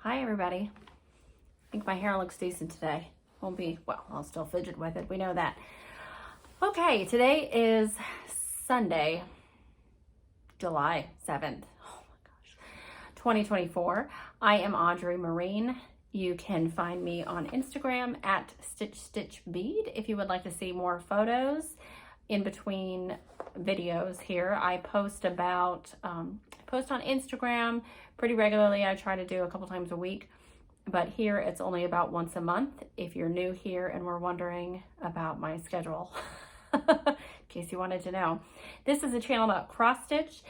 Hi everybody. I think my hair looks decent today. Won't be, well, I'll still fidget with it. We know that. Okay, today is Sunday, July 7th. Oh my gosh, 2024. I am Audrey Marine. You can find me on Instagram at StitchStitchBead if you would like to see more photos in between videos here. I post about, post on Instagram pretty regularly. I try to do a couple times a week, but here it's only about once a month. If you're new here and were wondering about my schedule, in case you wanted to know. This is a channel about cross stitch,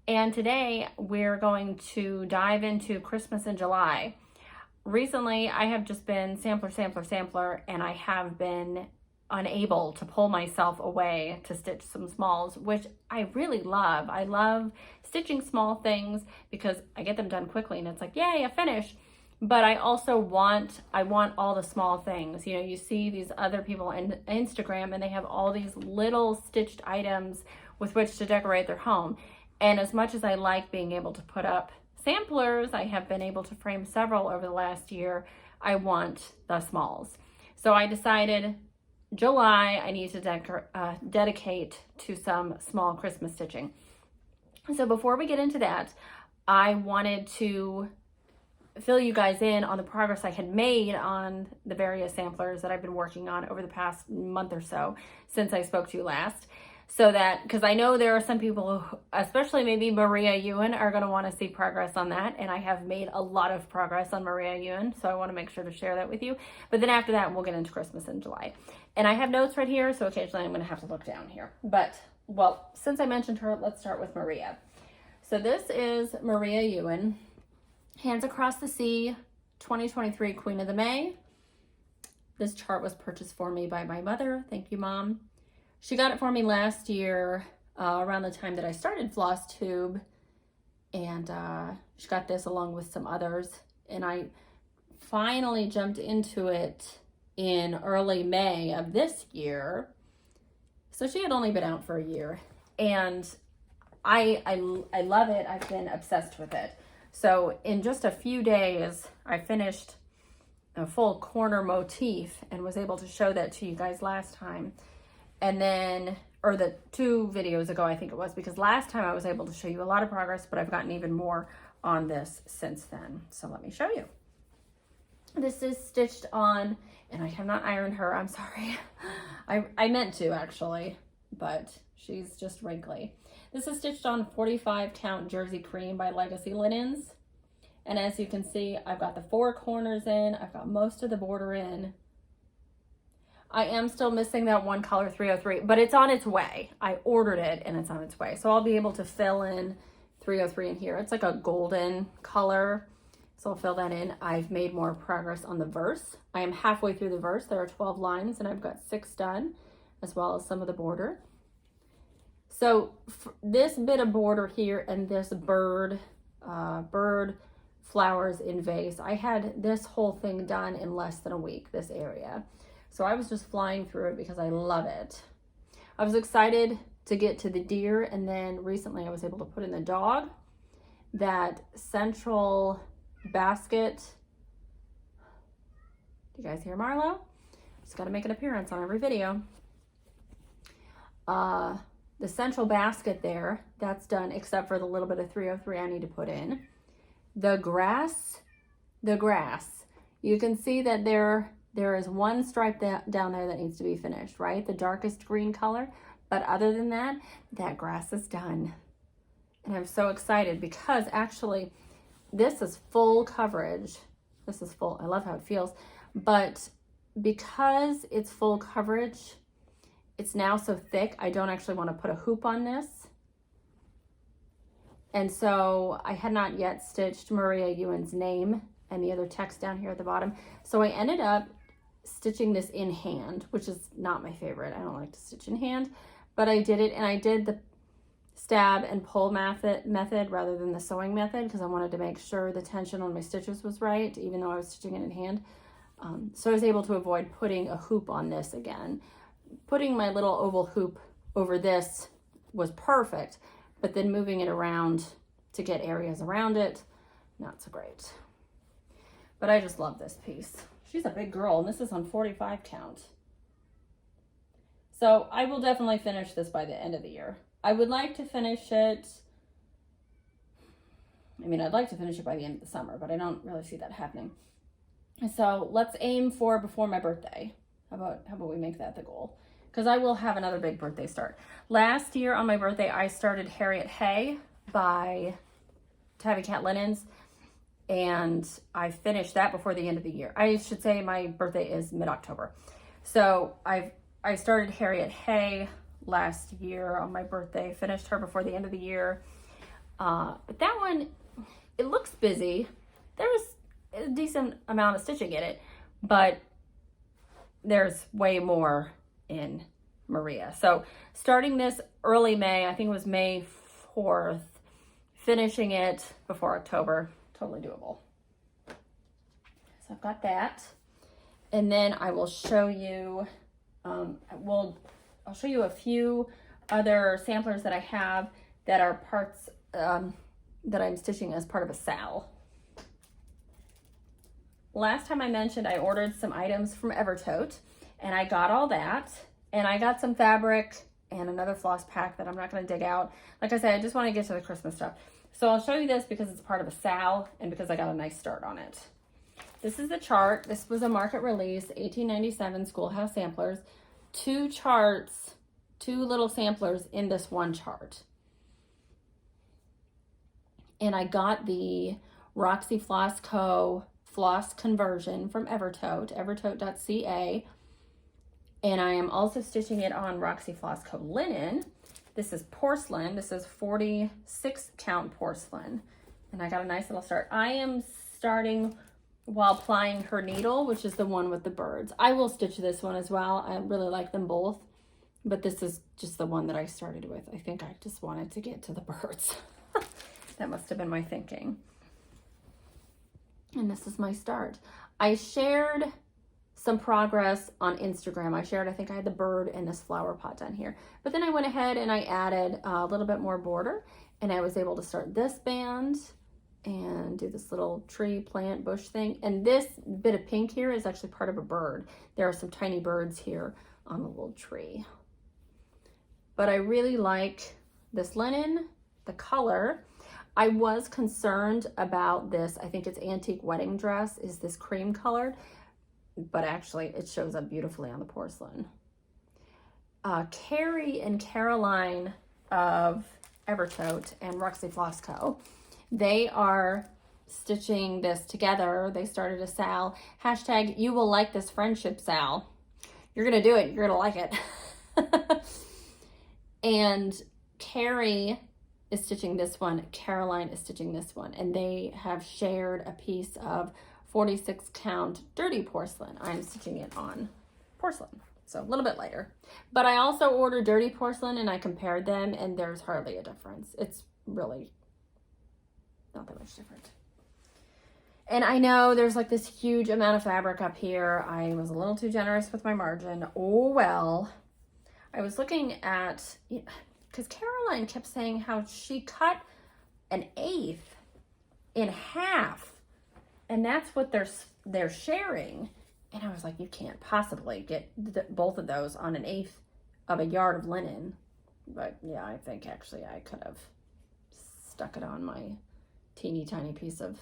and today we're going to dive into Christmas in July. Recently, I have just been sampler, and I have been unable to pull myself away to stitch some smalls, which I really love. I love stitching small things because I get them done quickly and it's like, yay, I finished. But I also want all the small things. You know, you see these other people on Instagram and they have all these little stitched items with which to decorate their home. And as much as I like being able to put up samplers, I have been able to frame several over the last year, I want the smalls. So I decided July, I need to dedicate to some small Christmas stitching. So before we get into that, I wanted to fill you guys in on the progress I had made on the various samplers that I've been working on over the past month or so since I spoke to you last. So that, because I know there are some people, who, especially maybe Maria Ewan, are going to want to see progress on that. And I have made a lot of progress on Maria Ewan, so I want to make sure to share that with you. But then after that, we'll get into Christmas in July. And I have notes right here, so occasionally I'm going to have to look down here. But, well, since I mentioned her, let's start with Maria. So this is Maria Ewan, Hands Across the Sea, 2023 Queen of the May. This chart was purchased for me by my mother. Thank you, Mom. She got it for me last year around the time that I started Flossstube, and she got this along with some others, and I finally jumped into it in early May of this year. So she had only been out for a year, and I love it. I've been obsessed with it. So in just a few days, I finished a full corner motif and was able to show that to you guys last time. And then, or the 2 videos ago, I think it was, because last time I was able to show you a lot of progress, but I've gotten even more on this since then. So let me show you. This is stitched on, and I have not ironed her, I'm sorry. I meant to actually, but she's just wrinkly. This is stitched on 45 count Jersey Cream by Legacy Linens. And as you can see, I've got the 4 corners in, I've got most of the border in. I am still missing that one color 303, but it's on its way. I ordered it and it's on its way. So I'll be able to fill in 303 in here. It's like a golden color. So I'll fill that in. I've made more progress on the verse. I am halfway through the verse. There are 12 lines and I've got 6 done, as well as some of the border. So this bit of border here and this bird flowers in vase, I had this whole thing done in less than a week, this area. So I was just flying through it because I love it. I was excited to get to the deer, and then recently I was able to put in the dog. That central basket. Do you guys hear Marlo? Just got to make an appearance on every video. The central basket there, that's done except for the little bit of 303 I need to put in. The grass. You can see that there is one stripe down there that needs to be finished, right? The darkest green color. But other than that, that grass is done. And I'm so excited because actually this is full coverage. This is full. I love how it feels. But because it's full coverage, it's now so thick, I don't actually want to put a hoop on this. And so I had not yet stitched Maria Ewan's name and the other text down here at the bottom. So I ended up stitching this in hand, which is not my favorite. I don't like to stitch in hand, but I did it, and I did the stab and pull method rather than the sewing method because I wanted to make sure the tension on my stitches was right, even though I was stitching it in hand. So I was able to avoid putting a hoop on this again. Putting my little oval hoop over this was perfect, but then moving it around to get areas around it, not so great. but I just love this piece. She's a big girl, and this is on 45 count. So I will definitely finish this by the end of the year. I would like to finish it, I mean, I'd like to finish it by the end of the summer, but I don't really see that happening. So let's aim for before my birthday. How about we make that the goal? Because I will have another big birthday start. Last year on my birthday, I started Harriet Hay by Tabby Cat Linens, and I finished that before the end of the year. I should say my birthday is mid-October. So I started Harriet Hay last year on my birthday, finished her before the end of the year. But that one, it looks busy. There's a decent amount of stitching in it, but there's way more in Maria. So starting this early May, I think it was May 4th, finishing it before October, totally doable. So I've got that. And then I will show you, I'll show you a few other samplers that I have that are parts that I'm stitching as part of a sal. Last time I mentioned I ordered some items from Evertote, and I got all that, and I got some fabric and another floss pack that I'm not going to dig out. Like I said, I just want to get to the Christmas stuff. So I'll show you this because it's part of a sal and because I got a nice start on it. This is the chart. This was a market release, 1897 Schoolhouse samplers. 2 charts, 2 little samplers in this one chart. And I got the Roxy Floss Co. floss conversion from Evertote, evertote.ca. And I am also stitching it on Roxy Floss Co. linen. This is porcelain. This is 46 count porcelain. And I got a nice little start. I am starting while plying her needle, which is the one with the birds. I will stitch this one as well. I really like them both, but this is just the one that I started with. I think I just wanted to get to the birds. That must have been my thinking. And this is my start. I shared some progress on Instagram. I think I had the bird and this flower pot done here. But then I went ahead and I added a little bit more border, and I was able to start this band and do this little tree, plant, bush thing. And this bit of pink here is actually part of a bird. There are some tiny birds here on the little tree. But I really like this linen, the color. I was concerned about this. I think it's antique wedding dress is this cream colored, but actually it shows up beautifully on the porcelain. Kerri and Caroline of Evertote and Roxy Floss Co. They are stitching this together. They started a sal. Hashtag you will like this friendship sal. You're gonna do it. You're gonna like it. And Kerri is stitching this one. Caroline is stitching this one, and they have shared a piece of 46 count dirty porcelain. I'm stitching it on porcelain, so a little bit lighter. But I also ordered dirty porcelain and I compared them, and there's hardly a difference. It's really not that much different. And I know there's like this huge amount of fabric up here. I was a little too generous with my margin. Oh well. I was looking at, because Caroline kept saying how she cut 1/8 in half, and that's what they're sharing. And I was like, you can't possibly get both of those on 1/8 of a yard of linen. But yeah, I think actually I could have stuck it on my teeny tiny piece of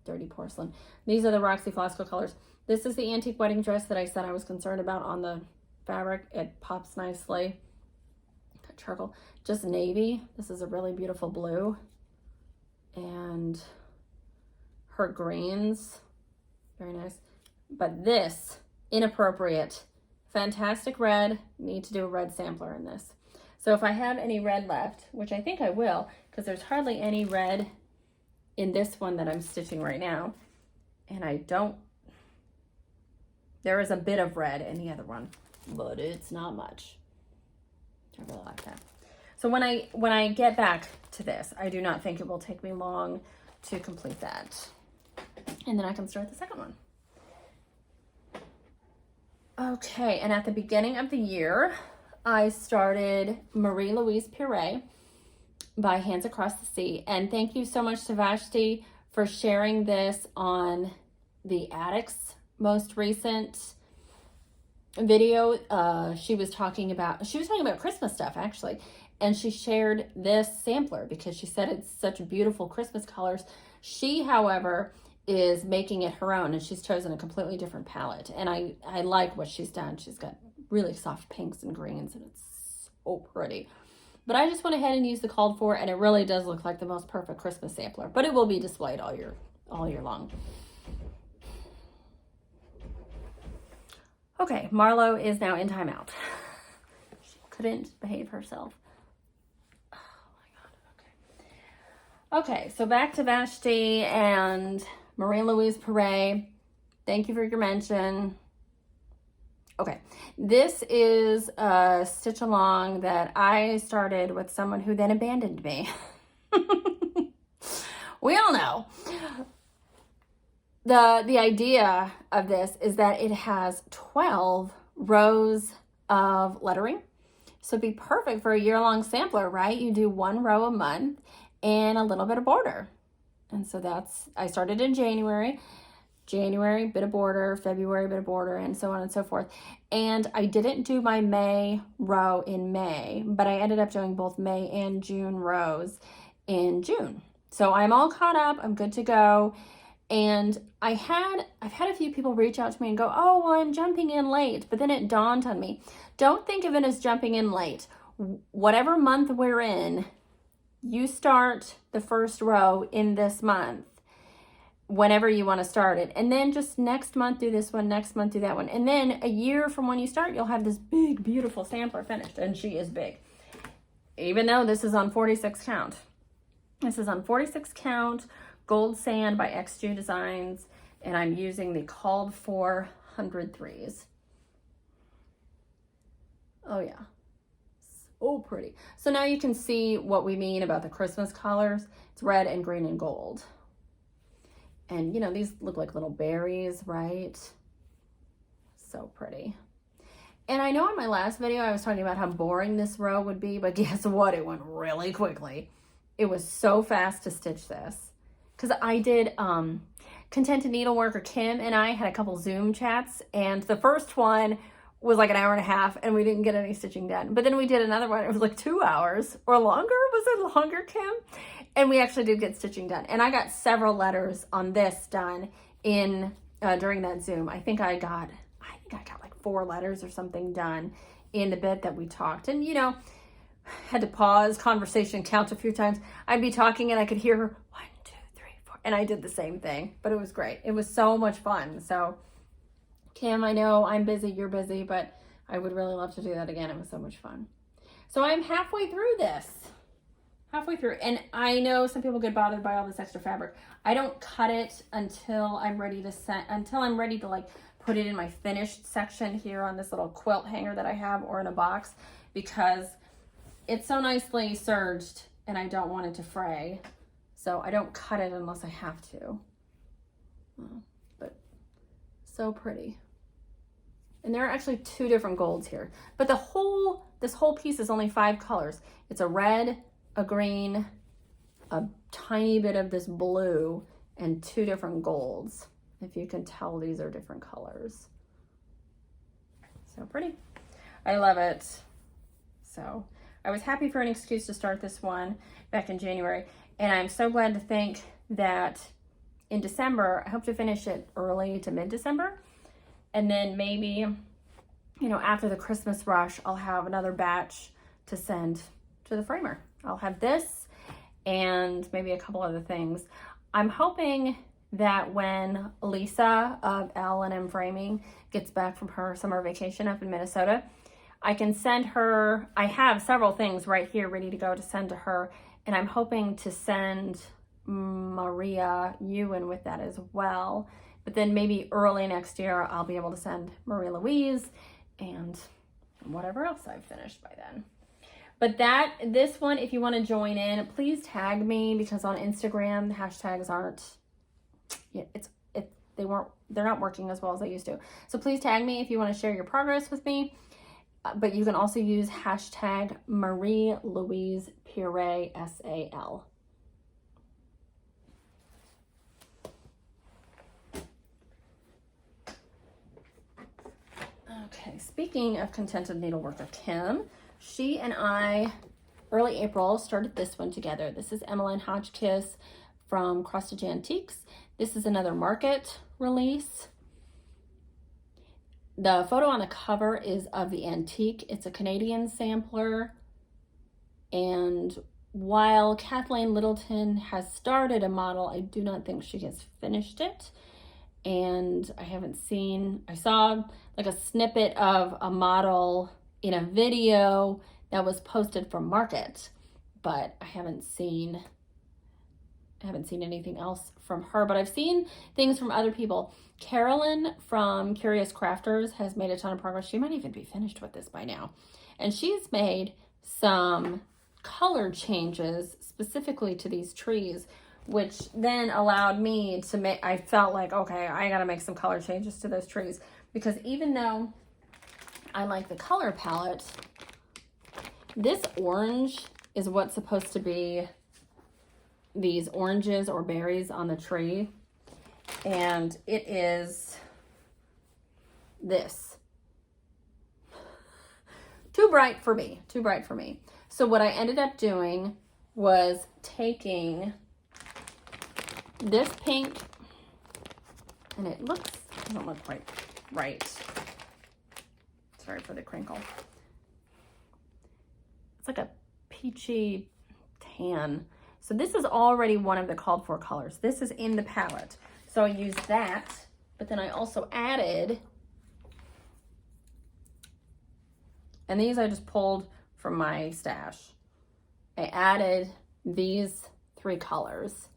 dirty porcelain. These are the Roxy Floss Co. colors. This is the antique wedding dress that I said I was concerned about on the fabric. It pops nicely. Got charcoal, just navy. This is a really beautiful blue, and her greens, very nice. But this, inappropriate, fantastic red. Need to do a red sampler in this. So if I have any red left, which I think I will, because there's hardly any red in this one that I'm stitching right now, and I don't, there is a bit of red in the other one, but it's not much. I really like that. So when I get back to this, I do not think it will take me long to complete that. And then I can start the second one. Okay, and at the beginning of the year, I started Marie Louise Puree by Hands Across the Sea. And thank you so much to Vashti for sharing this on the Addict's most recent video. She was talking about Christmas stuff, actually. And she shared this sampler because she said it's such beautiful Christmas colors. She, however, is making it her own, and she's chosen a completely different palette. And I like what she's done. She's got really soft pinks and greens, and it's so pretty. But I just went ahead and used the called for, and it really does look like the most perfect Christmas sampler. But it will be displayed all year long. Okay, Marlo is now in timeout. She couldn't behave herself. Oh my God, okay. Okay, so back to Vashti and Marie-Louise Perret. Thank you for your mention. Okay, this is a stitch along that I started with someone who then abandoned me. We all know. The idea of this is that it has 12 rows of lettering. So it'd be perfect for a year-long sampler, right? You do 1 row a month and a little bit of border. And so I started in January, bit of border, February, bit of border, and so on and so forth. And I didn't do my May row in May, but I ended up doing both May and June rows in June. So I'm all caught up. I'm good to go. And I've had a few people reach out to me and go, oh, well, I'm jumping in late. But then it dawned on me, don't think of it as jumping in late. Whatever month we're in, you start the first row in this month, whenever you want to start it. And then just next month do this one, next month do that one. And then a year from when you start, you'll have this big, beautiful sampler finished. And she is big. Even though this is on 46 count. This is on 46 count. Gold Sand by XG Designs, and I'm using the called for 103s. Oh yeah, so pretty. So now you can see what we mean about the Christmas colors. It's red and green and gold. And you know, these look like little berries, right? So pretty. And I know in my last video I was talking about how boring this row would be, but guess what? It went really quickly. It was so fast to stitch this. Because I did Contented Needleworker Kim and I had a couple Zoom chats, and the first one was like an hour and a half and we didn't get any stitching done. But then we did another one, it was like 2 hours or longer. Was it longer, Kim? And we actually did get stitching done. And I got several letters on this done in during that Zoom. I think I got like 4 letters or something done in the bit that we talked. And you know, had to pause conversation, count a few times. I'd be talking and I could hear her 1, 2, 3, 4, and I did the same thing, but it was great. It was so much fun. So Kim, I know I'm busy, you're busy, but I would really love to do that again. It was so much fun. So I'm halfway through this. And I know some people get bothered by all this extra fabric. I don't cut it until I'm ready to like put it in my finished section here on this little quilt hanger that I have, or in a box, because it's so nicely serged and I don't want it to fray. So I don't cut it unless I have to. But so pretty. And there are actually 2 different golds here. But this whole piece is only 5 colors. It's a red, a green, a tiny bit of this blue, and 2 different golds. If you can tell, these are different colors. So pretty. I love it. So I was happy for an excuse to start this one back in January. And I'm so glad to think that in December, I hope to finish it early to mid-December. And then maybe, you know, after the Christmas rush, I'll have another batch to send to the framer. I'll have this and maybe a couple other things. I'm hoping that when Lisa of L&M Framing gets back from her summer vacation up in Minnesota, I can send her, I have several things right here ready to go to send to her, and I'm hoping to send Maria Ewan with that as well. But then maybe early next year, I'll be able to send Marie-Louise and whatever else I've finished by then. But this one, if you want to join in, please tag me, because on Instagram, the hashtags aren't, they're not working as well as they used to. So please tag me if you want to share your progress with me. But you can also use hashtag Marie-Louise Perret, SAL. Okay, speaking of contented needleworker Kim, she and I, early April, started this one together. This is Emeline Hotchkiss from Cross Stitch Antiques. This is another market release. The photo on the cover is of the antique. It's a Canadian sampler. And while Kathleen Littleton has started a model, I do not think she has finished it. And I saw like a snippet of a model in a video that was posted from Market, but I haven't seen anything else from her, but I've seen things from other people. Carolyn from Curious Crafters has made a ton of progress. She might even be finished with this by now. And she's made some color changes specifically to these trees, which then allowed me to make, I felt like, okay, I gotta make some color changes to those trees, because even though I like the color palette, this orange is what's supposed to be these oranges or berries on the tree, and it is this. Too bright for me. So what I ended up doing was taking this pink, and it doesn't look quite right. Sorry for the crinkle. It's like a peachy tan. So this is already one of the called for colors. This is in the palette. So I used that, but then I also added, and these I just pulled from my stash. I added these 3 colors.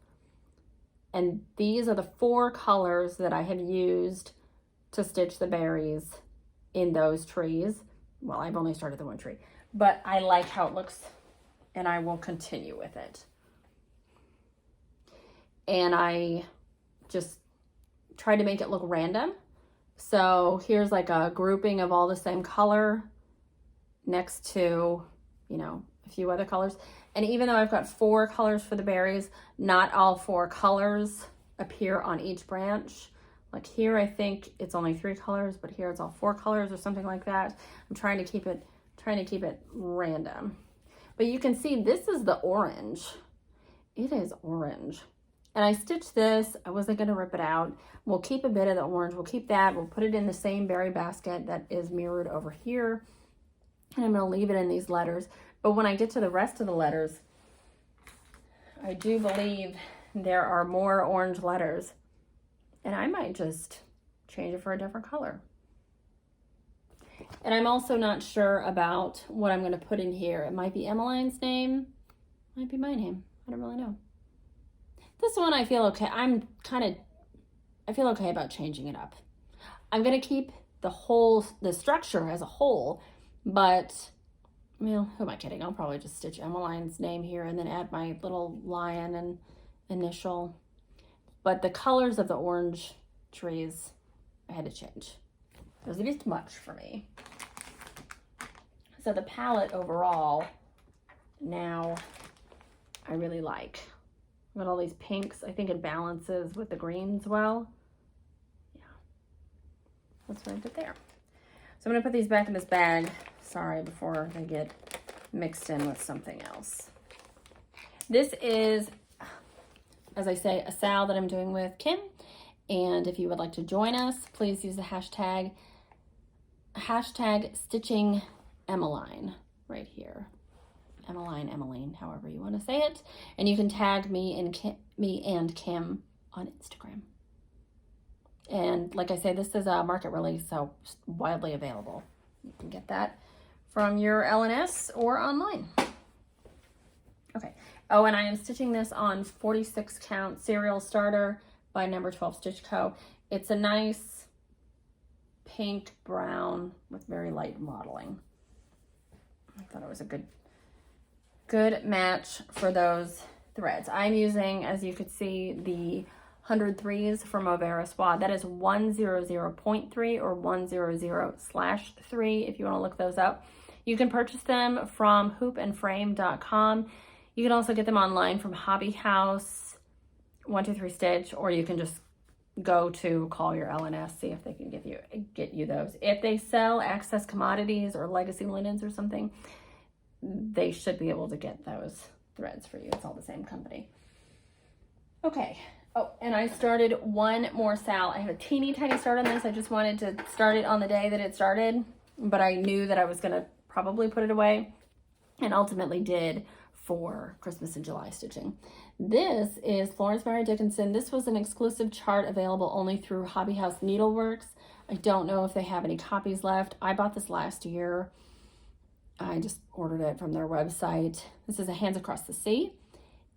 And these are the 4 colors that I have used to stitch the berries in those trees. Well, I've only started the one tree, but I like how it looks and I will continue with it. And I just tried to make it look random. So here's like a grouping of all the same color next to, a few other colors. And even though I've got 4 colors for the berries, not all 4 colors appear on each branch. Like here, I think it's only 3 colors, but here it's all 4 colors or something like that. I'm trying to keep it random. But you can see this is the orange. It is orange. And I stitched this. I wasn't going to rip it out. We'll keep a bit of the orange. We'll keep that. We'll put it in the same berry basket that is mirrored over here. And I'm going to leave it in these letters. But when I get to the rest of the letters, I do believe there are more orange letters. And I might just change it for a different color. And I'm also not sure about what I'm going to put in here. It might be Emeline's name. It might be my name. I don't really know. This one I feel okay. I feel okay about changing it up. I'm going to keep the structure as a whole, but well, who am I kidding? I'll probably just stitch Emeline's name here and then add my little lion and initial. But the colors of the orange trees, I had to change. It was a bit much for me. So the palette overall, now I really like. I've got all these pinks. I think it balances with the greens well. Yeah, that's what I did there. So I'm gonna put these back in this bag. Sorry, before they get mixed in with something else. This is, as I say, a sal that I'm doing with Kim. And if you would like to join us, please use the hashtag stitching Emeline right here. Emeline, however you want to say it. And you can tag me and Kim on Instagram. And like I say, this is a market release, so widely available. You can get that from your LNS or online. Okay. Oh, and I am stitching this on 46 count serial starter by Number 12 Stitch Co. It's a nice pink brown with very light modeling. I thought it was a good match for those threads. I'm using, as you could see, the 103s from Overa Swad. That is 100.3 or 100/3 if you want to look those up. You can purchase them from hoopandframe.com. You can also get them online from Hobby House, 123 Stitch, or you can just go to Call Your LNS, see if they can get you those. If they sell excess commodities or legacy linens or something, they should be able to get those threads for you. It's all the same company. Okay. Oh, and I started one more sal. I have a teeny tiny start on this. I just wanted to start it on the day that it started, but I knew that I was going to probably put it away, and ultimately did for Christmas and July stitching. This is Florence by Dickinson. This was an exclusive chart available only through Hobby House Needleworks. I don't know if they have any copies left. I bought this last year. I just ordered it from their website. This is a Hands Across the Sea.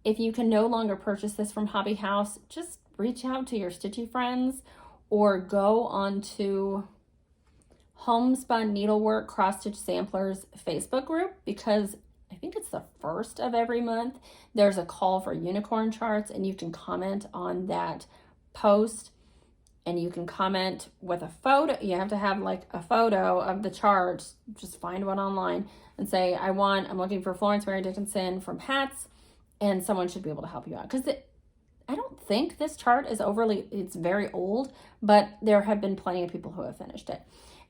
If you can no longer purchase this from Hobby House, just reach out to your stitchy friends or go on to Homespun Needlework Cross Stitch Samplers Facebook group, because I think it's the first of every month. There's a call for unicorn charts, and you can comment on that post, and you can comment with a photo. You have to have like a photo of the chart. Just find one online and say, I'm looking for Florence by Dickinson from hats, and someone should be able to help you out. Because I don't think this chart is it's very old, but there have been plenty of people who have finished it.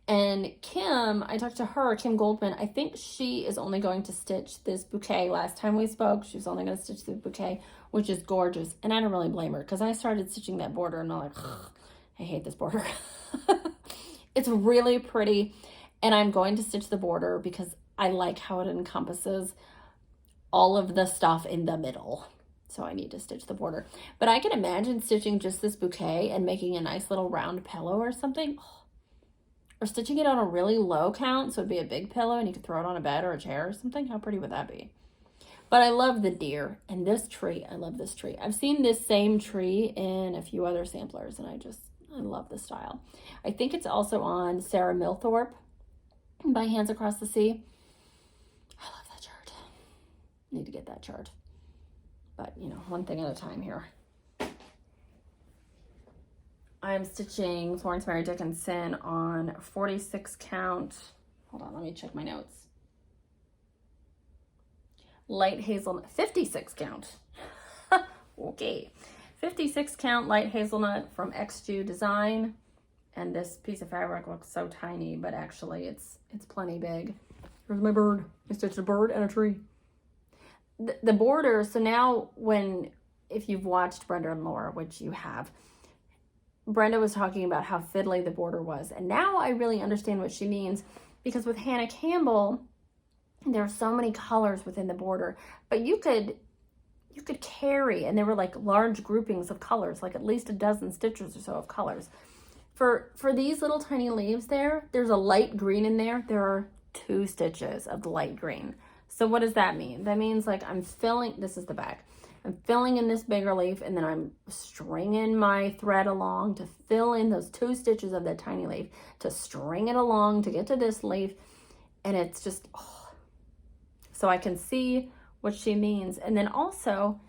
And Kim, I talked to her, Kim Goldman, I think she is only going to stitch this bouquet. Last time we spoke, she was only going to stitch the bouquet, which is gorgeous. And I don't really blame her, because I started stitching that border and I'm like, I hate this border. It's really pretty. And I'm going to stitch the border because I like how it encompasses all of the stuff in the middle. So I need to stitch the border. But I can imagine stitching just this bouquet and making a nice little round pillow or something. Or stitching it on a really low count, so it'd be a big pillow and you could throw it on a bed or a chair or something. How pretty would that be? But I love the deer and this tree. I love this tree. I've seen this same tree in a few other samplers, and I love the style. I think it's also on Sarah Milthorpe by Hands Across the Sea. I love that chart. Need to get that chart. But, one thing at a time here. I'm stitching Florence by Dickinson on 46 count. Hold on, let me check my notes. Light hazelnut, 56 count. Okay. 56 count light hazelnut from XJU Design. And this piece of fabric looks so tiny, but actually it's plenty big. Here's my bird. I stitched a bird and a tree. The border, so now if you've watched Brenda and Laura, which you have, Brenda was talking about how fiddly the border was. And now I really understand what she means, because with Hannah Campbell, there are so many colors within the border, but you could carry, and there were like large groupings of colors, like at least a dozen stitches or so of colors. For these little tiny leaves there's a light green in there. There are 2 stitches of the light green. So what does that mean? That means like this is the back. I'm filling in this bigger leaf, and then I'm stringing my thread along to fill in those 2 stitches of that tiny leaf, to string it along to get to this leaf. And it's just, so I can see what she means. And then also,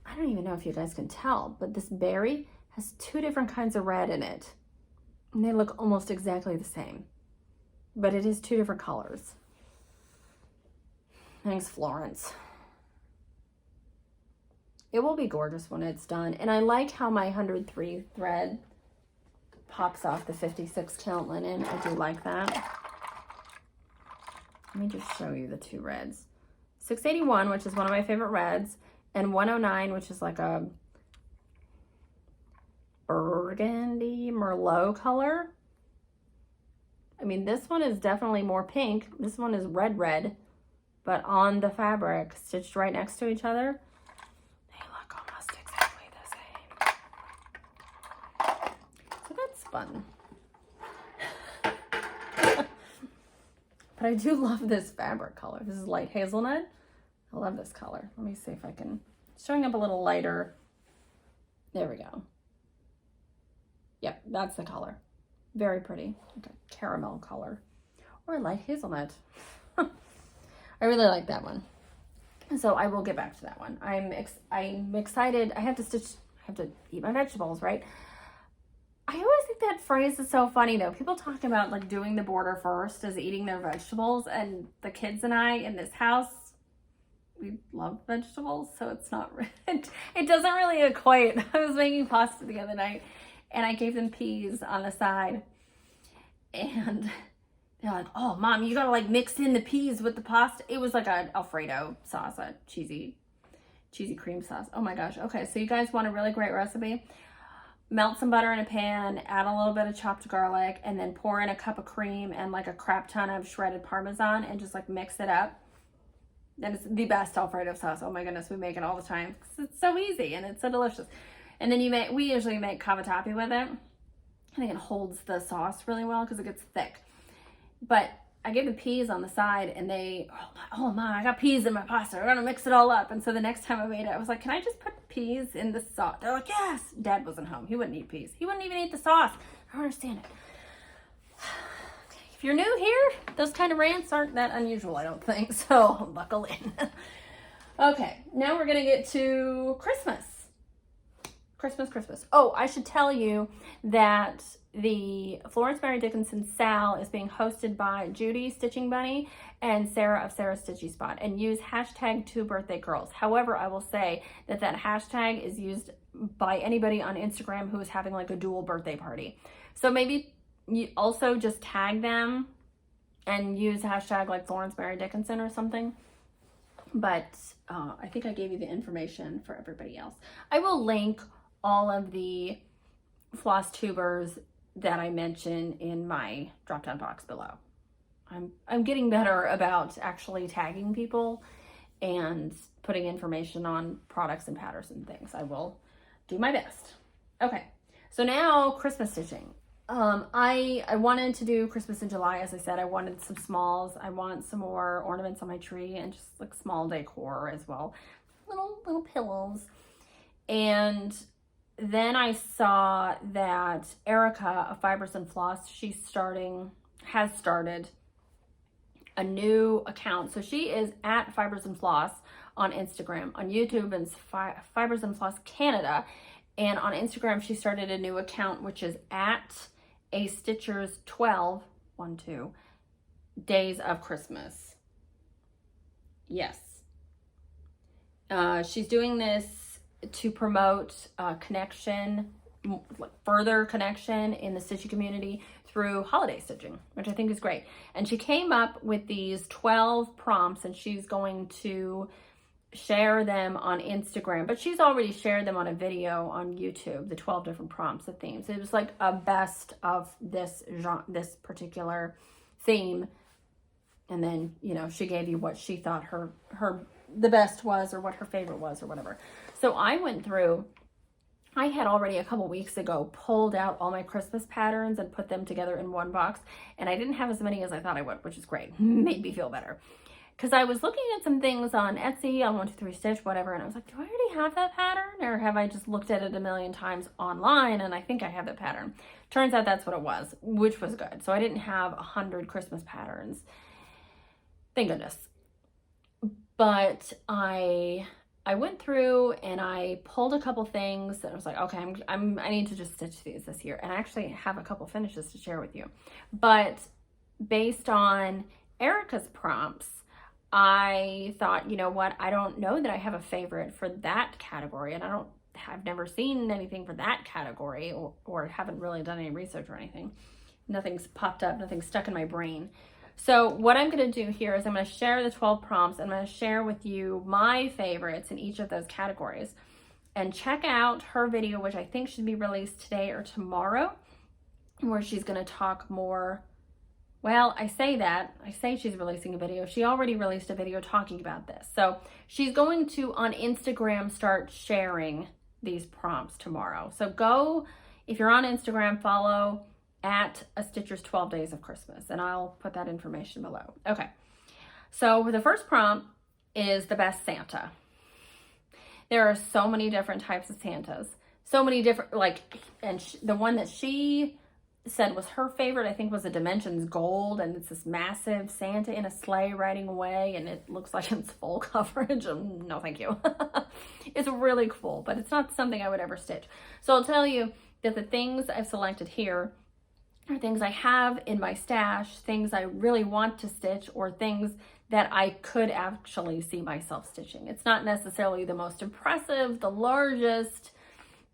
I don't even know if you guys can tell, but this berry has 2 different kinds of red in it. And they look almost exactly the same, but it is 2 different colors. Thanks, Florence. It will be gorgeous when it's done. And I like how my 103 thread pops off the 56 count linen. I do like that. Let me just show you the 2 reds. 681, which is one of my favorite reds, and 109, which is like a burgundy Merlot color. I mean, this one is definitely more pink. This one is red, but on the fabric, stitched right next to each other, fun. But I do love this fabric color. This is light hazelnut. I love this color. Let me see if I can, showing up a little lighter. There we go. Yep, that's the color. Very pretty, like a caramel color or light hazelnut. I really like that one. So I will get back to that one. I'm excited. I have to eat my vegetables, right? I always think that phrase is so funny though. People talk about like doing the border first as eating their vegetables, and the kids and I in this house, we love vegetables, so it's not, it doesn't really equate. I was making pasta the other night, and I gave them peas on the side. And they're like, oh, Mom, you gotta like mix in the peas with the pasta. It was like an Alfredo sauce, a cheesy cream sauce. Oh my gosh. Okay, so you guys want a really great recipe? Melt some butter in a pan, add a little bit of chopped garlic, and then pour in a cup of cream and like a crap ton of shredded Parmesan and just like mix it up. And it's the best Alfredo sauce. Oh my goodness, we make it all the time because it's so easy and it's so delicious. And then we usually make cavatappi with it. I think it holds the sauce really well because it gets thick. But I gave the peas on the side and they, oh Mom, I got peas in my pasta. We're gonna mix it all up. And so the next time I made it, I was like, can I just put peas in the sauce? They're like, yes. Dad wasn't home. He wouldn't eat peas. He wouldn't even eat the sauce. I don't understand it. If you're new here, those kind of rants aren't that unusual, I don't think. So buckle in. Okay, now we're gonna get to Christmas. Christmas. Oh, I should tell you that the Florence Mary Dickinson Sal is being hosted by Judy Stitching Bunny and Sarah of Sarah's Stitchy Spot, and use hashtag 2birthdaygirls. However, I will say that hashtag is used by anybody on Instagram who is having like a dual birthday party. So maybe you also just tag them and use hashtag like Florence Mary Dickinson or something. But I think I gave you the information for everybody else. I will link all of the Flossstubers that I mentioned in my drop-down box below. I'm getting better about actually tagging people and putting information on products and patterns and things. I will do my best. Okay, so now Christmas stitching. I wanted to do Christmas in July. As I said, I wanted some smalls. I want some more ornaments on my tree and just like small decor as well. Little pillows. And then I saw that Arica of Fibers and Floss, has started a new account. So she is at Fibers and Floss on Instagram. On YouTube, and Fibers and Floss Canada. And on Instagram, she started a new account, which is at a Stitchers 12 days of Christmas. Yes. She's doing this to promote further connection in the stitching community through holiday stitching, which I think is great. And she came up with these 12 prompts, and she's going to share them on Instagram, but she's already shared them on a video on YouTube, the 12 different prompts of themes. It was like a best of this particular theme. And then, she gave you what she thought the best was, or what her favorite was, or whatever. So I went through, I had already a couple weeks ago pulled out all my Christmas patterns and put them together in one box. And I didn't have as many as I thought I would, which is great. Made me feel better. Because I was looking at some things on Etsy, on 123stitch, whatever, and I was like, do I already have that pattern? Or have I just looked at it a million times online and I think I have that pattern? Turns out that's what it was, which was good. So I didn't have 100 Christmas patterns. Thank goodness. But I went through and I pulled a couple things and I was like, okay, I need to just stitch these this year. And I actually have a couple finishes to share with you. But based on Arica's prompts, I thought, you know what, I don't know that I have a favorite for that category, and I've never seen anything for that category, or haven't really done any research or anything. Nothing's popped up, nothing's stuck in my brain. So what I'm going to do here is I'm going to share the 12 prompts. I'm going to share with you my favorites in each of those categories, and check out her video, which I think should be released today or tomorrow, where she's going to talk more. Well, I say she's releasing a video. She already released a video talking about this. So she's going to, on Instagram, start sharing these prompts tomorrow. So go, if you're on Instagram, follow at a Stitchers 12 Days of Christmas, and I'll put that information below. Okay, so the first prompt is the best Santa. There are so many different types of Santas. So many different, the one that she said was her favorite, I think, was a Dimensions Gold, and it's this massive Santa in a sleigh riding away, and it looks like it's full coverage. No, thank you. It's really cool, but it's not something I would ever stitch. So I'll tell you that the things I've selected here are things I have in my stash, things I really want to stitch, or things that I could actually see myself stitching. It's not necessarily the most impressive, the largest,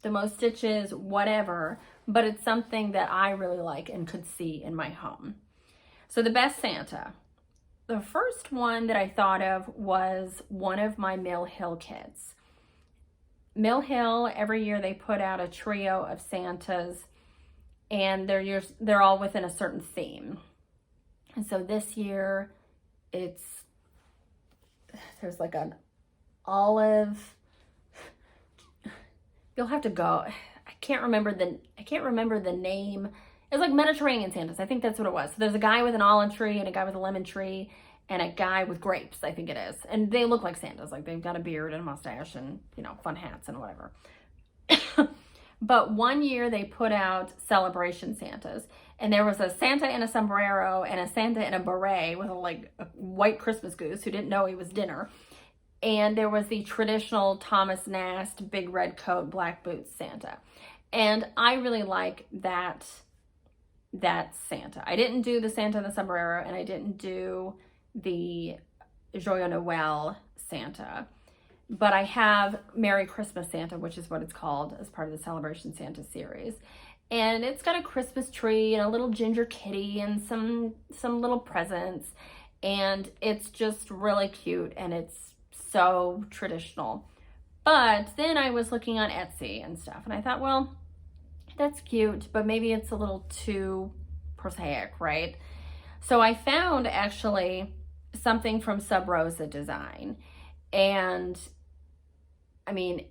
the most stitches, whatever, but it's something that I really like and could see in my home. So the best Santa. The first one that I thought of was one of my Mill Hill kits. Mill Hill, every year they put out a trio of Santas, and they're all within a certain theme. And so this year there's like an olive, you'll have to go, I can't remember the name. It's like Mediterranean Santas. I think that's what it was. So there's a guy with an olive tree and a guy with a lemon tree and a guy with grapes, I think it is. And they look like Santas, like they've got a beard and a mustache and, you know, fun hats and whatever. But one year they put out celebration Santas, and there was a Santa in a sombrero and a Santa in a beret with a white Christmas goose who didn't know he was dinner. And there was the traditional Thomas Nast, big red coat, black boots Santa. And I really like that Santa. I didn't do the Santa in the sombrero, and I didn't do the Joyeux Noël Santa. But I have Merry Christmas Santa, which is what it's called as part of the Celebration Santa series. And it's got a Christmas tree and a little ginger kitty and some little presents. And it's just really cute, and it's so traditional. But then I was looking on Etsy and stuff, and I thought, well, that's cute, but maybe it's a little too prosaic, right? So I found actually something from SubRose Design. And I mean,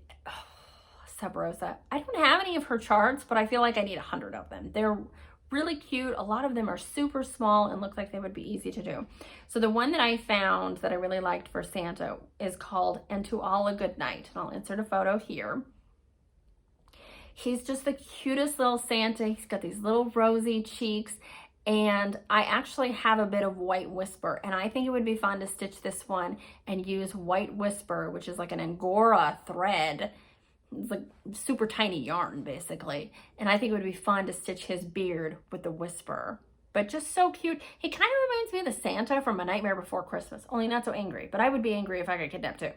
SubRose, I don't have any of her charts, but I feel like I need 100 of them. They're really cute. A lot of them are super small and look like they would be easy to do. So the one that I found that I really liked for Santa is called And to All a Good Night. And I'll insert a photo here. He's just the cutest little Santa. He's got these little rosy cheeks. And I actually have a bit of white whisper, and I think it would be fun to stitch this one and use white whisper, which is like an Angora thread. It's like super tiny yarn, basically. And I think it would be fun to stitch his beard with the whisper. But just so cute. He kind of reminds me of the Santa from A Nightmare Before Christmas, only not so angry. But I would be angry if I got kidnapped too.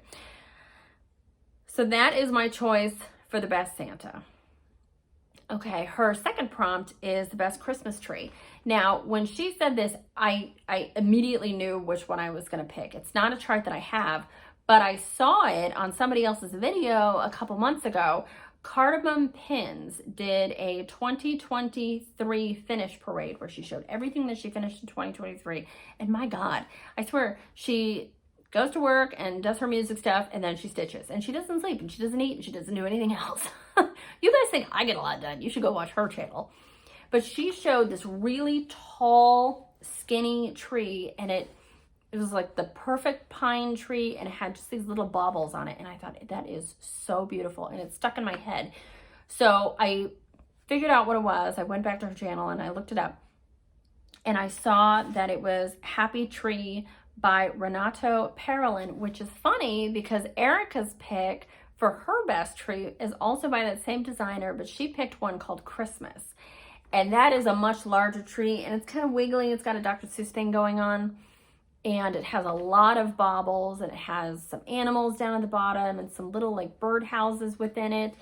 So that is my choice for the best Santa. Okay, her second prompt is the best Christmas tree. Now, when she said this, I immediately knew which one I was going to pick. It's not a chart that I have, but I saw it on somebody else's video a couple months ago. Cardamom Pins did a 2023 finish parade where she showed everything that she finished in 2023. And my God, I swear, she goes to work and does her music stuff, and then she stitches. And she doesn't sleep, and she doesn't eat, and she doesn't do anything else. You guys think I get a lot done. You should go watch her channel. But she showed this really tall, skinny tree, and it was like the perfect pine tree, and it had just these little baubles on it. And I thought, that is so beautiful, and it stuck in my head. So I figured out what it was. I went back to her channel, and I looked it up. And I saw that it was Happy Tree by Renato Periling, which is funny because Arica's pick for her best tree is also by that same designer, but she picked one called Christmas. And that is a much larger tree, and it's kind of wiggly. It's got a Dr. Seuss thing going on, and it has a lot of baubles, and it has some animals down at the bottom and some little like bird houses within it,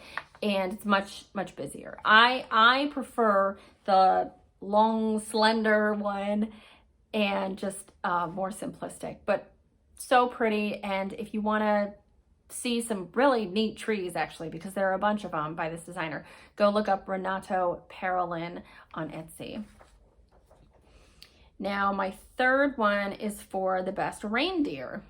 and it's much, much busier. I prefer the long, slender one and just more simplistic, but so pretty. And if you want to see some really neat trees, actually, because there are a bunch of them by this designer, go look up Renato Periling on Etsy. Now, my third one is for the best reindeer.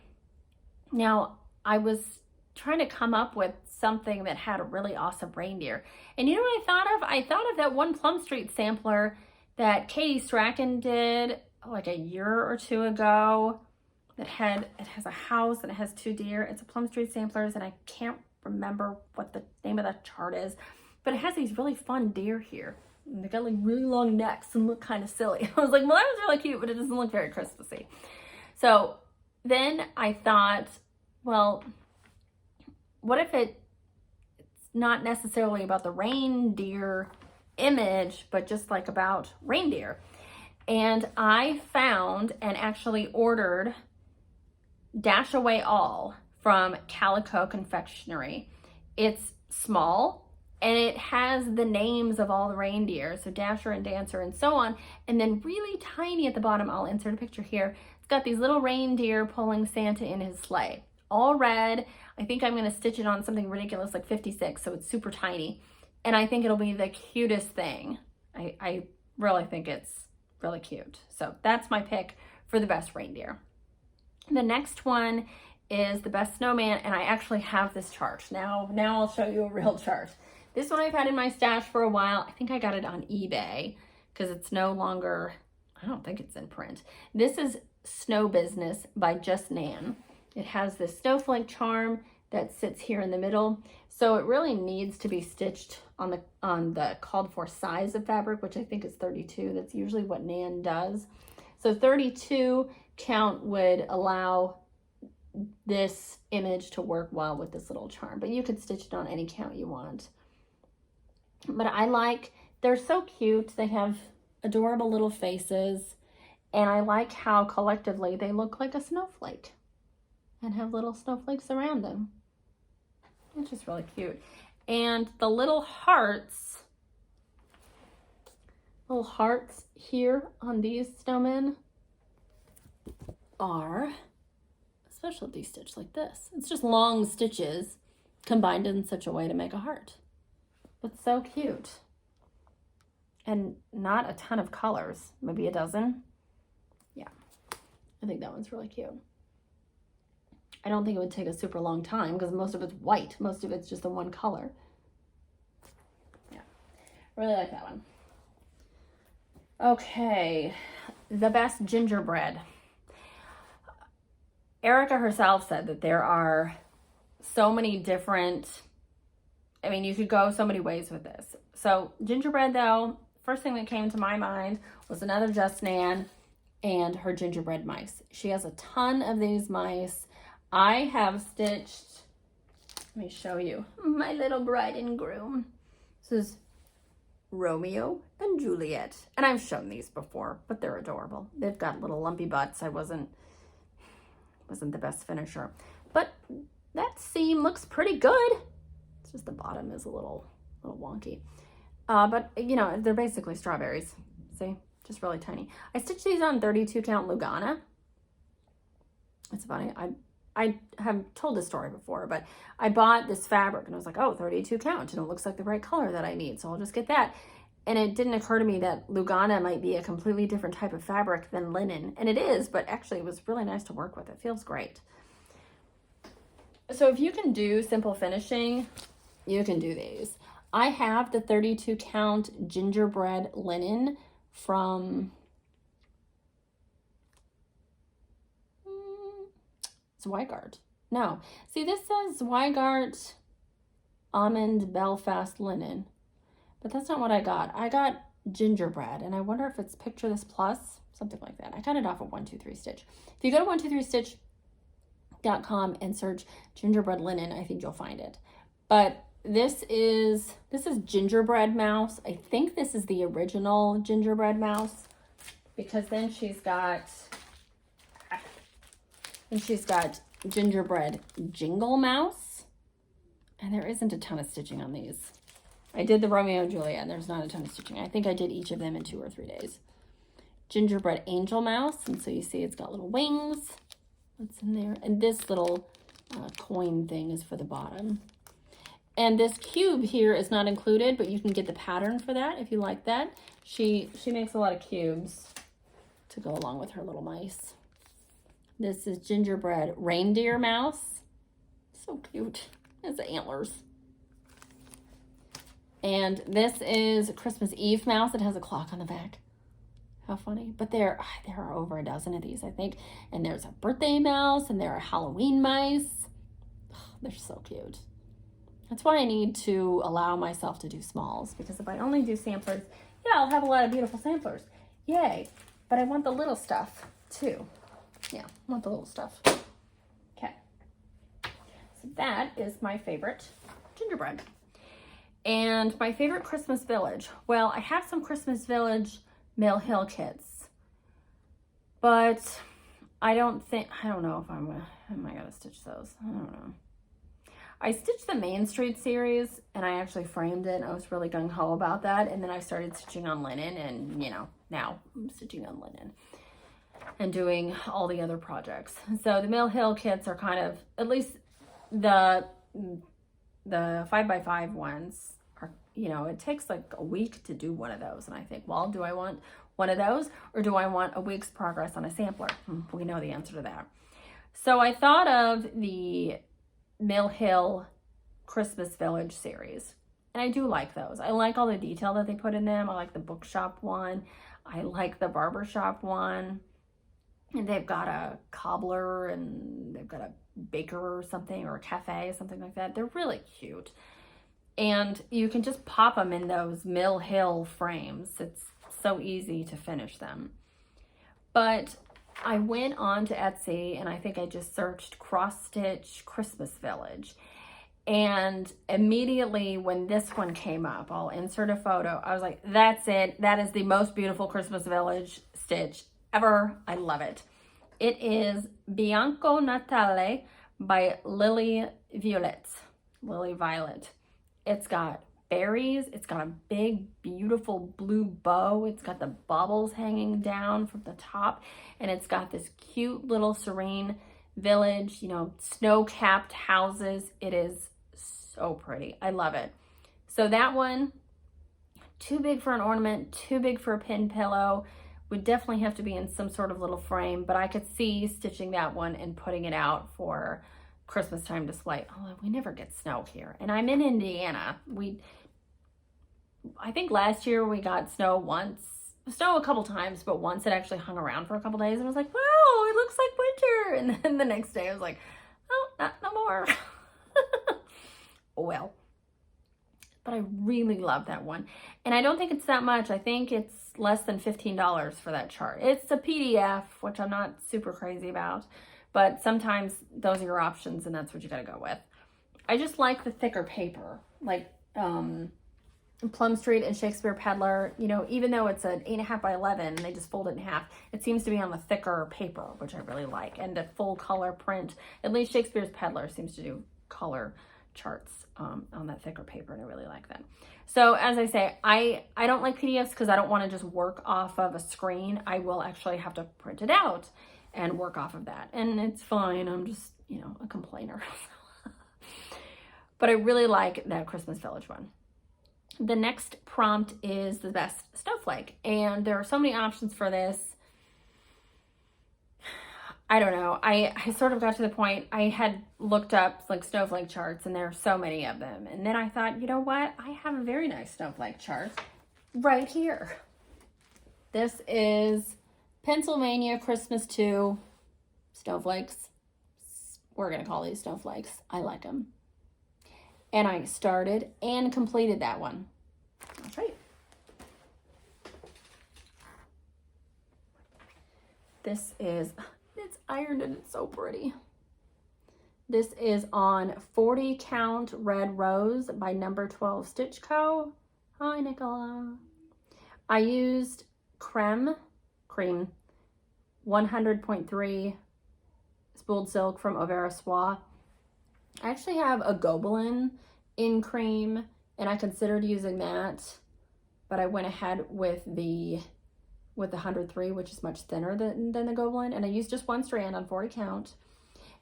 Now, I was trying to come up with something that had a really awesome reindeer. And you know what I thought of? I thought of that one Plum Street sampler that Katie Strachan did like a year or two ago. It has a house and it has two deer. It's a Plum Street Samplers, and I can't remember what the name of that chart is, but it has these really fun deer here. And they got like really long necks and look kind of silly. I was like, well, that was really cute, but it doesn't look very Christmassy. So then I thought, well, what if it's not necessarily about the reindeer image, but just like about reindeer? And I found and actually ordered Dash Away All from Calico Confectionery. It's small, And it has the names of all the reindeer, so Dasher and Dancer and so on. And then really tiny at the bottom, I'll insert a picture here, it's got these little reindeer pulling Santa in his sleigh. All red. I think I'm gonna stitch it on something ridiculous like 56, so it's super tiny. And I think it'll be the cutest thing. I really think it's really cute. So that's my pick for the best reindeer. The next one is the best snowman, and I actually have this chart. Now I'll show you a real chart. This one I've had in my stash for a while. I think I got it on eBay because it's no longer, I don't think it's in print. This is Snow Business by Just Nan. It has this snowflake charm that sits here in the middle. So it really needs to be stitched on the called for size of fabric, which I think is 32. That's usually what Nan does. So 32 count would allow this image to work well with this little charm, but you could stitch it on any count you want. But I like, they're so cute. They have adorable little faces, and I like how collectively they look like a snowflake and have little snowflakes around them. It's just really cute. And the little hearts here on these snowmen are a specialty stitch like this. It's just long stitches combined in such a way to make a heart. But so cute. And not a ton of colors, maybe a dozen. Yeah, I think that one's really cute. I don't think it would take a super long time because most of it's white. Most of it's just the one color. Yeah, really like that one. Okay, the best gingerbread. Arica herself said that there are so many different, I mean, you could go so many ways with this. So gingerbread though, first thing that came to my mind was another Just Nan and her gingerbread mice. She has a ton of these mice. I have stitched, let me show you, my little bride and groom. This is Romeo and Juliet. And I've shown these before, but they're adorable. They've got little lumpy butts. I wasn't the best finisher. But that seam looks pretty good. It's just the bottom is a little wonky. But, you know, they're basically strawberries. See? Just really tiny. I stitched these on 32 count Lugana. It's funny. I have told this story before, but I bought this fabric and I was like, oh, 32 count, and it looks like the right color that I need, so I'll just get that. And it didn't occur to me that Lugana might be a completely different type of fabric than linen. And it is, but actually it was really nice to work with. It feels great. So if you can do simple finishing, you can do these. I have the 32 count gingerbread linen from Zweigart. No, see, this says Zweigart Almond Belfast linen, but that's not what I got. I got gingerbread, and I wonder if it's Picture This Plus, something like that. I got it off of 123 Stitch. If you go to 123stitch.com and search gingerbread linen, I think you'll find it. But this is gingerbread mouse. I think this is the original gingerbread mouse, because then she's got gingerbread jingle mouse, and there isn't a ton of stitching on these. I did the Romeo and Juliet, and there's not a ton of stitching. I think I did each of them in 2 or 3 days. Gingerbread angel mouse, and so you see it's got little wings. What's in there? And this little coin thing is for the bottom. And this cube here is not included, but you can get the pattern for that if you like that. She makes a lot of cubes to go along with her little mice. This is gingerbread reindeer mouse. So cute. It's the antlers. And this is Christmas Eve mouse. It has a clock on the back. How funny. But there are over a dozen of these, I think. And there's a birthday mouse, and there are Halloween mice. Oh, they're so cute. That's why I need to allow myself to do smalls, because if I only do samplers, yeah, I'll have a lot of beautiful samplers. Yay. But I want the little stuff too. Yeah, I want the little stuff. Okay. So that is my favorite gingerbread. And my favorite Christmas Village. Well, I have some Christmas Village Mill Hill kits, but I don't know if am I gonna stitch those. I don't know. I stitched the Main Street series and I actually framed it. I was really gung-ho about that. And then I started stitching on linen, and you know, now I'm stitching on linen and doing all the other projects. So the Mill Hill kits are kind of, at least the 5x5 ones are, you know, it takes like a week to do one of those. And I think, well, do I want one of those or do I want a week's progress on a sampler? We know the answer to that. So I thought of the Mill Hill Christmas Village series. And I do like those. I like all the detail that they put in them. I like the bookshop one. I like the barbershop one. And they've got a cobbler and they've got a baker or something, or a cafe, something like that. They're really cute. And you can just pop them in those Mill Hill frames. It's so easy to finish them. But I went on to Etsy and I think I just searched cross stitch Christmas Village. And immediately when this one came up, I'll insert a photo. I was like, that's it. That is the most beautiful Christmas Village stitch ever. I love it. It is Bianco Natale by Lilli Violet. It's got berries. It's got a big, beautiful blue bow. It's got the baubles hanging down from the top. And it's got this cute little serene village, you know, snow-capped houses. It is so pretty. I love it. So that one, too big for an ornament, too big for a pin pillow. Would definitely have to be in some sort of little frame, but I could see stitching that one and putting it out for Christmas time display. Although we never get snow here. And I'm in Indiana. I think last year we got snow once. Snow a couple times, but once it actually hung around for a couple days and I was like, wow, it looks like winter. And then the next day I was like, oh, not no more. Well, but I really love that one. And I don't think it's that much. I think it's less than $15 for that chart. It's a PDF, which I'm not super crazy about, but sometimes those are your options and that's what you gotta go with. I just like the thicker paper, like Plum Street and Shakespeare Peddler, you know, even though it's an 8.5 by 11 and they just fold it in half, it seems to be on the thicker paper, which I really like, and a full color print. At least Shakespeare's Peddler seems to do color charts on that thicker paper, and I really like that. So as I say, I don't like PDFs because I don't want to just work off of a screen. I will actually have to print it out and work off of that, and it's fine. I'm just, you know, a complainer. But I really like that Christmas Village one. The next prompt is the best snowflake, and there are so many options for this. I don't know. I sort of got to the point, I had looked up like snowflake charts and there are so many of them. And then I thought, you know what? I have a very nice snowflake chart right here. This is Pennsylvania Christmas 2 snowflakes. We're going to call these snowflakes. I like them. And I started and completed that one. That's right. This is... It's ironed and it's so pretty. This is on 40 count red rose by Number 12 Stitch Co. Hi, Nicola. I used cream 100.3 spooled silk from Overa Soie. I actually have a Gobelin in cream and I considered using that, but I went ahead with the 103, which is much thinner than the Gobelin, and I used just one strand on 40 count.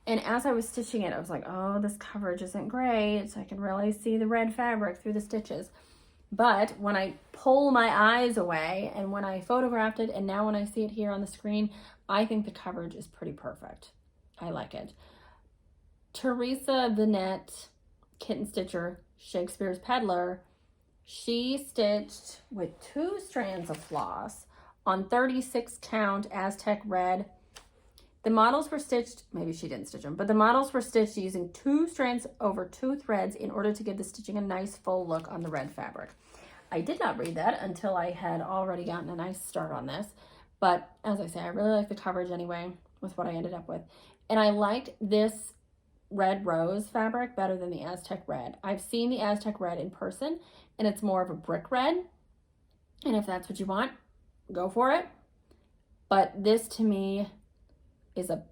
And as I was stitching it, I was like, oh, this coverage isn't great, so I can really see the red fabric through the stitches. But when I pull my eyes away, and when I photographed it, and now when I see it here on the screen, I think the coverage is pretty perfect. I like it. Teresa Vinette, Kitten Stitcher, Shakespeare's Peddler, she stitched with 2 strands of floss on 36 count Aztec red. The models were stitched, maybe she didn't stitch them, but the models were stitched using 2 strands over 2 threads in order to give the stitching a nice full look on the red fabric. I did not read that until I had already gotten a nice start on this, but as I say, I really like the coverage anyway with what I ended up with. And I liked this red rose fabric better than the Aztec red. I've seen the Aztec red in person and it's more of a brick red, and if that's what you want, go for it. But this to me is a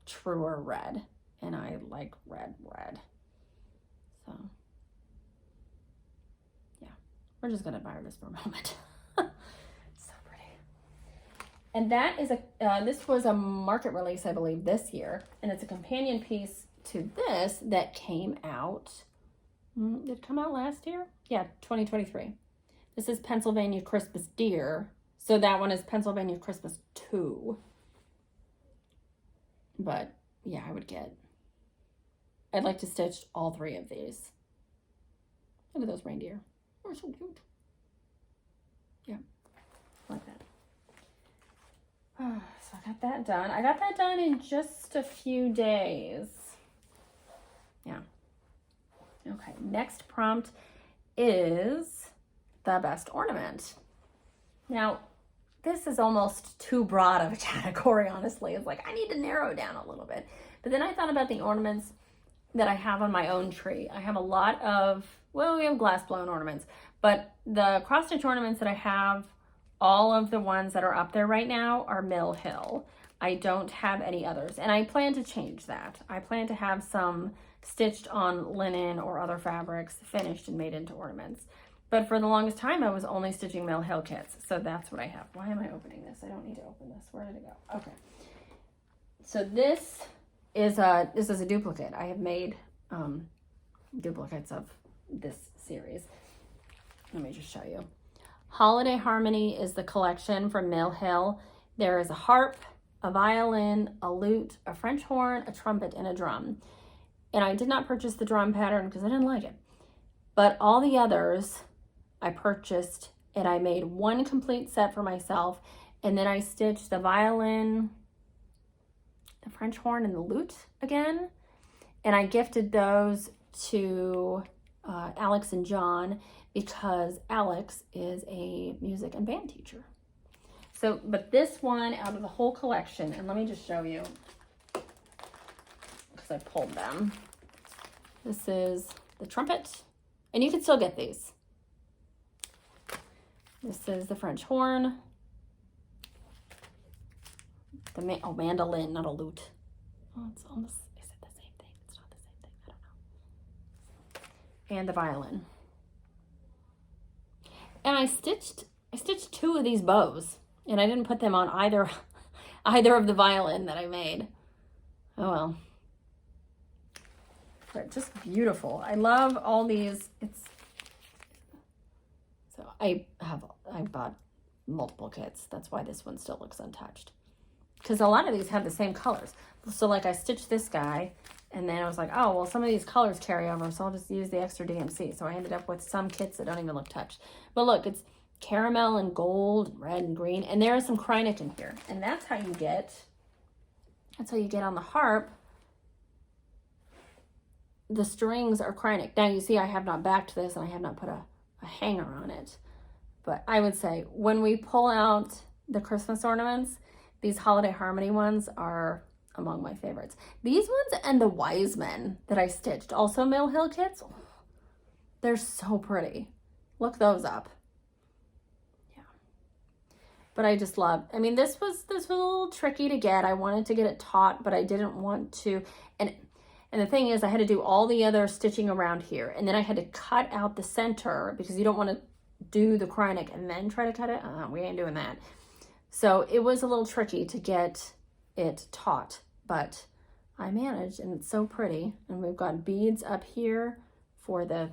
truer red, and I like red. We're just gonna admire this for a moment. So pretty. And that is this was a market release, I believe, this year. And it's a companion piece to this that came out, did it come out last year? Yeah, 2023. This is Pennsylvania Christmas Deer. So that one is Pennsylvania Christmas 2. But yeah, I'd like to stitch all 3 of these. Look at those reindeer. They're so cute. Yeah, like that. So I got that done. I got that done in just a few days. Yeah. Okay, next prompt is the best ornament. Now, this is almost too broad of a category, honestly. It's like, I need to narrow it down a little bit. But then I thought about the ornaments that I have on my own tree. I have a lot of, well, we have glass blown ornaments, but the cross stitch ornaments that I have, all of the ones that are up there right now are Mill Hill. I don't have any others, and I plan to change that. I plan to have some stitched on linen or other fabrics, finished and made into ornaments. But for the longest time, I was only stitching Mill Hill kits. So that's what I have. Why am I opening this? I don't need to open this. Where did it go? Okay. So this is a duplicate. I have made duplicates of this series. Let me just show you. Holiday Harmony is the collection from Mill Hill. There is a harp, a violin, a lute, a French horn, a trumpet, and a drum. And I did not purchase the drum pattern because I didn't like it. But all the others I purchased, and I made one complete set for myself, and then I stitched the violin, the French horn, and the lute again, and I gifted those to Alex and John because Alex is a music and band teacher. So, but this one out of the whole collection, and let me just show you because I pulled them. This is the trumpet, and you can still get these. This is the French horn. The mandolin, not a lute. Oh, it's almost, is it the same thing? It's not the same thing, I don't know. And the violin. And I stitched 2 of these bows, and I didn't put them on either of the violin that I made. Oh well. But just beautiful. I love all these. So I bought multiple kits. That's why this one still looks untouched. Because a lot of these have the same colors. So like I stitched this guy, and then I was like, oh, well, some of these colors carry over, so I'll just use the extra DMC. So I ended up with some kits that don't even look touched. But look, it's caramel and gold, red and green, and there is some Krynic in here. And that's how you get on the harp. The strings are Krynic. Now you see I have not backed this, and I have not put a hanger on it. But I would say when we pull out the Christmas ornaments, these Holiday Harmony ones are among my favorites. These ones and the Wise Men that I stitched, also Mill Hill kits, they're so pretty. Look those up. Yeah. But I just love, I mean, this was a little tricky to get. I wanted to get it taut, but I didn't want to, and the thing is I had to do all the other stitching around here, and then I had to cut out the center because you don't want to do the Krynic and then try to cut it. We ain't doing that. So it was a little tricky to get it taut, but I managed, and it's so pretty. And we've got beads up here for the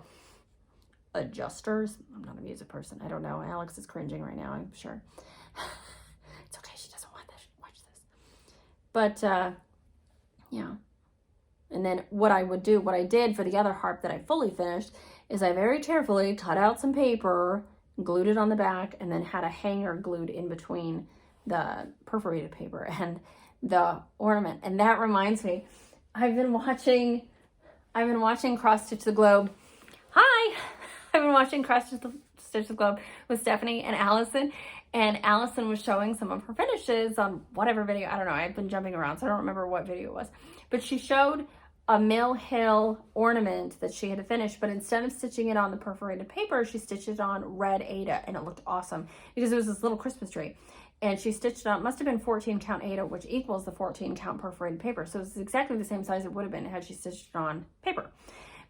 adjusters. I'm not a music person. I don't know. Alex is cringing right now, I'm sure. It's okay. She doesn't want this. Watch this. But yeah. And then what I did for the other harp that I fully finished is I very carefully cut out some paper, glued it on the back, and then had a hanger glued in between the perforated paper and the ornament. And that reminds me, I've been watching Cross Stitch the Globe. Hi! I've been watching Cross Stitch the Globe with Stephanie and Allison. And Allison was showing some of her finishes on whatever video. I don't know. I've been jumping around, so I don't remember what video it was. But she showed a Mill Hill ornament that she had finished, but instead of stitching it on the perforated paper, she stitched it on red Aida, and it looked awesome because it was this little Christmas tree. And she stitched it on, must have been 14 count Aida, which equals the 14 count perforated paper. So it's exactly the same size it would have been had she stitched it on paper.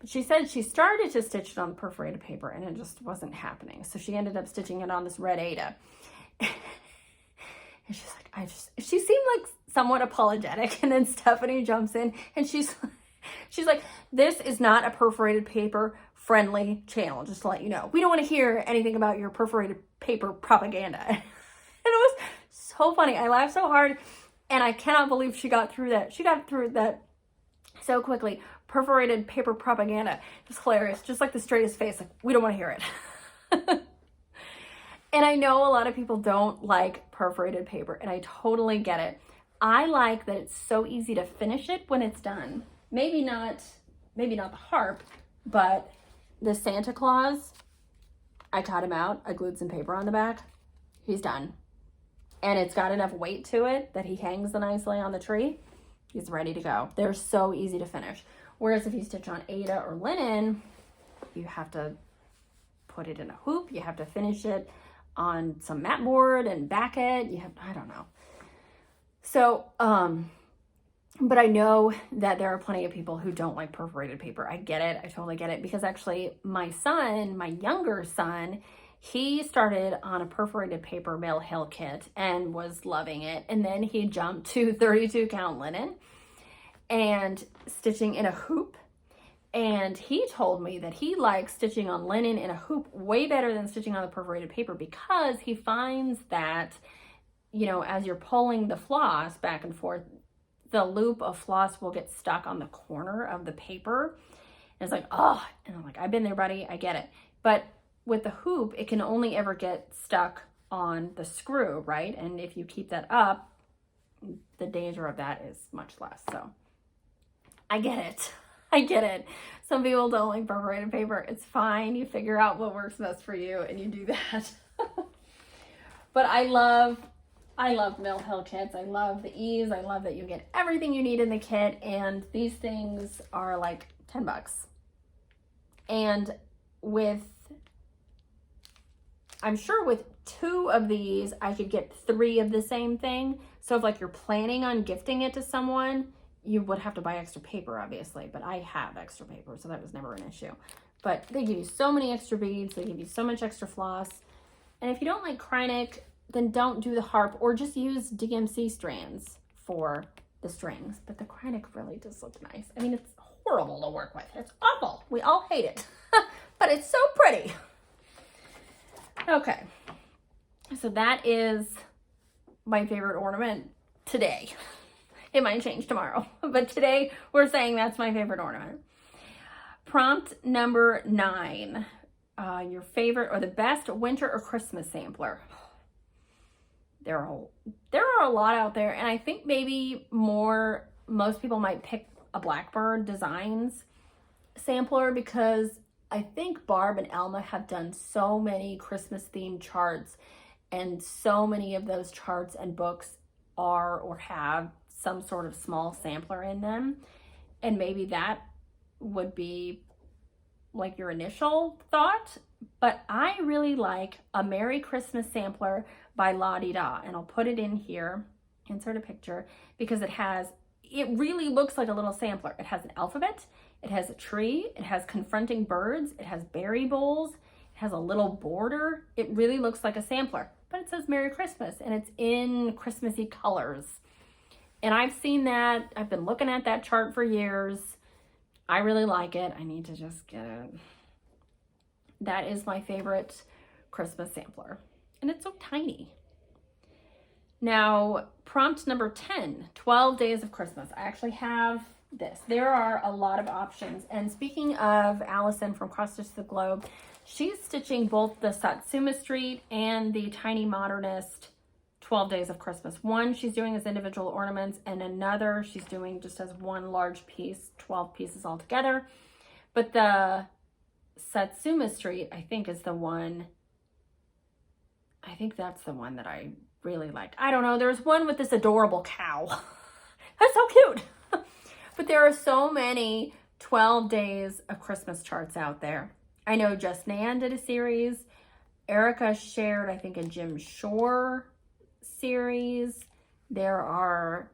But she said she started to stitch it on perforated paper and it just wasn't happening. So she ended up stitching it on this red Aida. And she's like, she seemed like somewhat apologetic. And then Stephanie jumps in and she's like, this is not a perforated paper friendly channel, just to let you know. We don't want to hear anything about your perforated paper propaganda. And it was so funny. I laughed so hard and I cannot believe she got through that. She got through that so quickly. Perforated paper propaganda. Just hilarious. Just like the straightest face. Like, we don't want to hear it. And I know a lot of people don't like perforated paper, and I totally get it. I like that it's so easy to finish it when it's done. Maybe not the harp, but the Santa Claus, I cut him out. I glued some paper on the back. He's done. And it's got enough weight to it that he hangs nicely on the tree. He's ready to go. They're so easy to finish. Whereas if you stitch on Aida or linen, you have to put it in a hoop. You have to finish it on some mat board and back it. I don't know. So, but I know that there are plenty of people who don't like perforated paper. I get it. I totally get it. Because actually my younger son, he started on a perforated paper Mill Hill kit and was loving it. And then he jumped to 32 count linen and stitching in a hoop. And he told me that he likes stitching on linen in a hoop way better than stitching on the perforated paper because he finds that, you know, as you're pulling the floss back and forth, the loop of floss will get stuck on the corner of the paper. And it's like, oh, and I'm like, I've been there, buddy. I get it. But with the hoop, it can only ever get stuck on the screw, right? And if you keep that up, the danger of that is much less. So I get it. I get it. Some people don't like perforated paper. It's fine. You figure out what works best for you and you do that. But I love Mill Hill kits. I love the ease. I love that you get everything you need in the kit. And these things are like $10. And I'm sure with 2 of these, I could get 3 of the same thing. So if like you're planning on gifting it to someone, you would have to buy extra paper, obviously, but I have extra paper, so that was never an issue. But they give you so many extra beads, they give you so much extra floss. And if you don't like Kreinik, then don't do the harp, or just use DMC strands for the strings. But the Kreinik really does look nice. I mean, it's horrible to work with. It's awful. We all hate it, but it's so pretty. Okay, so that is my favorite ornament today. It might change tomorrow, but today we're saying that's my favorite ornament. Prompt number 9, your favorite or the best winter or Christmas sampler. There are a lot out there, and I think maybe most people might pick a Blackbird Designs sampler because I think Barb and Elma have done so many Christmas themed charts, and so many of those charts and books are or have some sort of small sampler in them. And maybe that would be like your initial thought, but I really like a Merry Christmas sampler by La Di Da, and I'll put it in here, insert a picture, because it really looks like a little sampler. It has an alphabet, it has a tree, it has confronting birds, it has berry bowls, it has a little border. It really looks like a sampler, but it says Merry Christmas, and it's in Christmassy colors. And I've seen that. I've been looking at that chart for years. I really like it. I need to just get it. That is my favorite Christmas sampler. And it's so tiny. Now, prompt number 10, 12 Days of Christmas. I actually have this. There are a lot of options. And speaking of Allison from Cross Stitch the Globe, she's stitching both the Satsuma Street and the Tiny Modernist 12 Days of Christmas. One she's doing as individual ornaments, and another she's doing just as one large piece, 12 pieces all together. But the Satsuma Street, I think, is the one, I think that's the one that I really like. I don't know, there's one with this adorable cow. That's so cute. But there are so many 12 Days of Christmas charts out there. I know Just Nan did a series. Arica shared, I think, a Jim Shore series. There are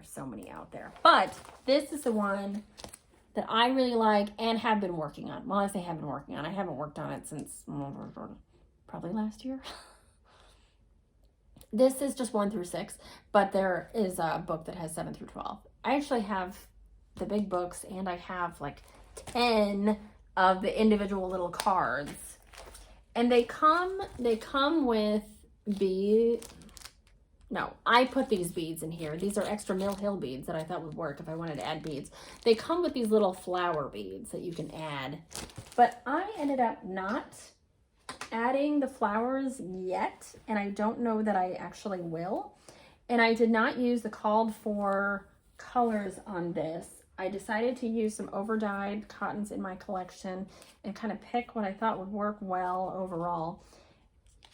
so many out there, but this is the one that I really like and have been working on. Well, I say have been working on. I haven't worked on it since probably last year. This is just 1 through 6, but there is a book that has 7 through 12. I actually have the big books, and I have like 10 of the individual little cards. And they come with beads. No, I put these beads in here. These are extra Mill Hill beads that I thought would work if I wanted to add beads. They come with these little flower beads that you can add. But I ended up not adding the flowers yet, and I don't know that I actually will. And I did not use the called for colors on this. I decided to use some over-dyed cottons in my collection and kind of pick what I thought would work well overall.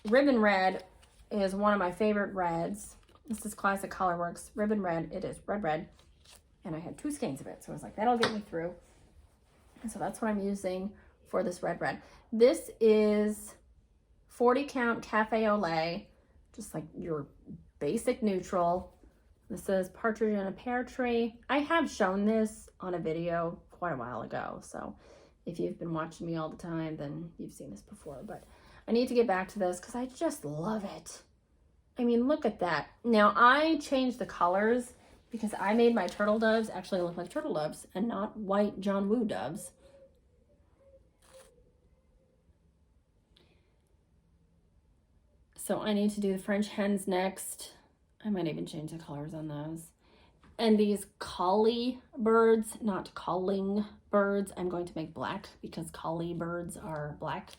Ribbon Red is one of my favorite reds. This is Classic Colorworks Ribbon Red. It is red, and I had 2 skeins of it, so I was like, that'll get me through. And so that's what I'm using for this red. This is 40 count Cafe au lait, just like your basic neutral. This is Partridge in a Pear Tree. I have shown this on a video quite a while ago, so if you've been watching me all the time, then you've seen this before, but I need to get back to this because I just love it. I mean, look at that. Now, I changed the colors because I made my turtle doves actually look like turtle doves and not white John Woo doves. So I need to do the French hens next. I might even change the colors on those. And these collie birds, not calling birds, I'm going to make black because collie birds are black.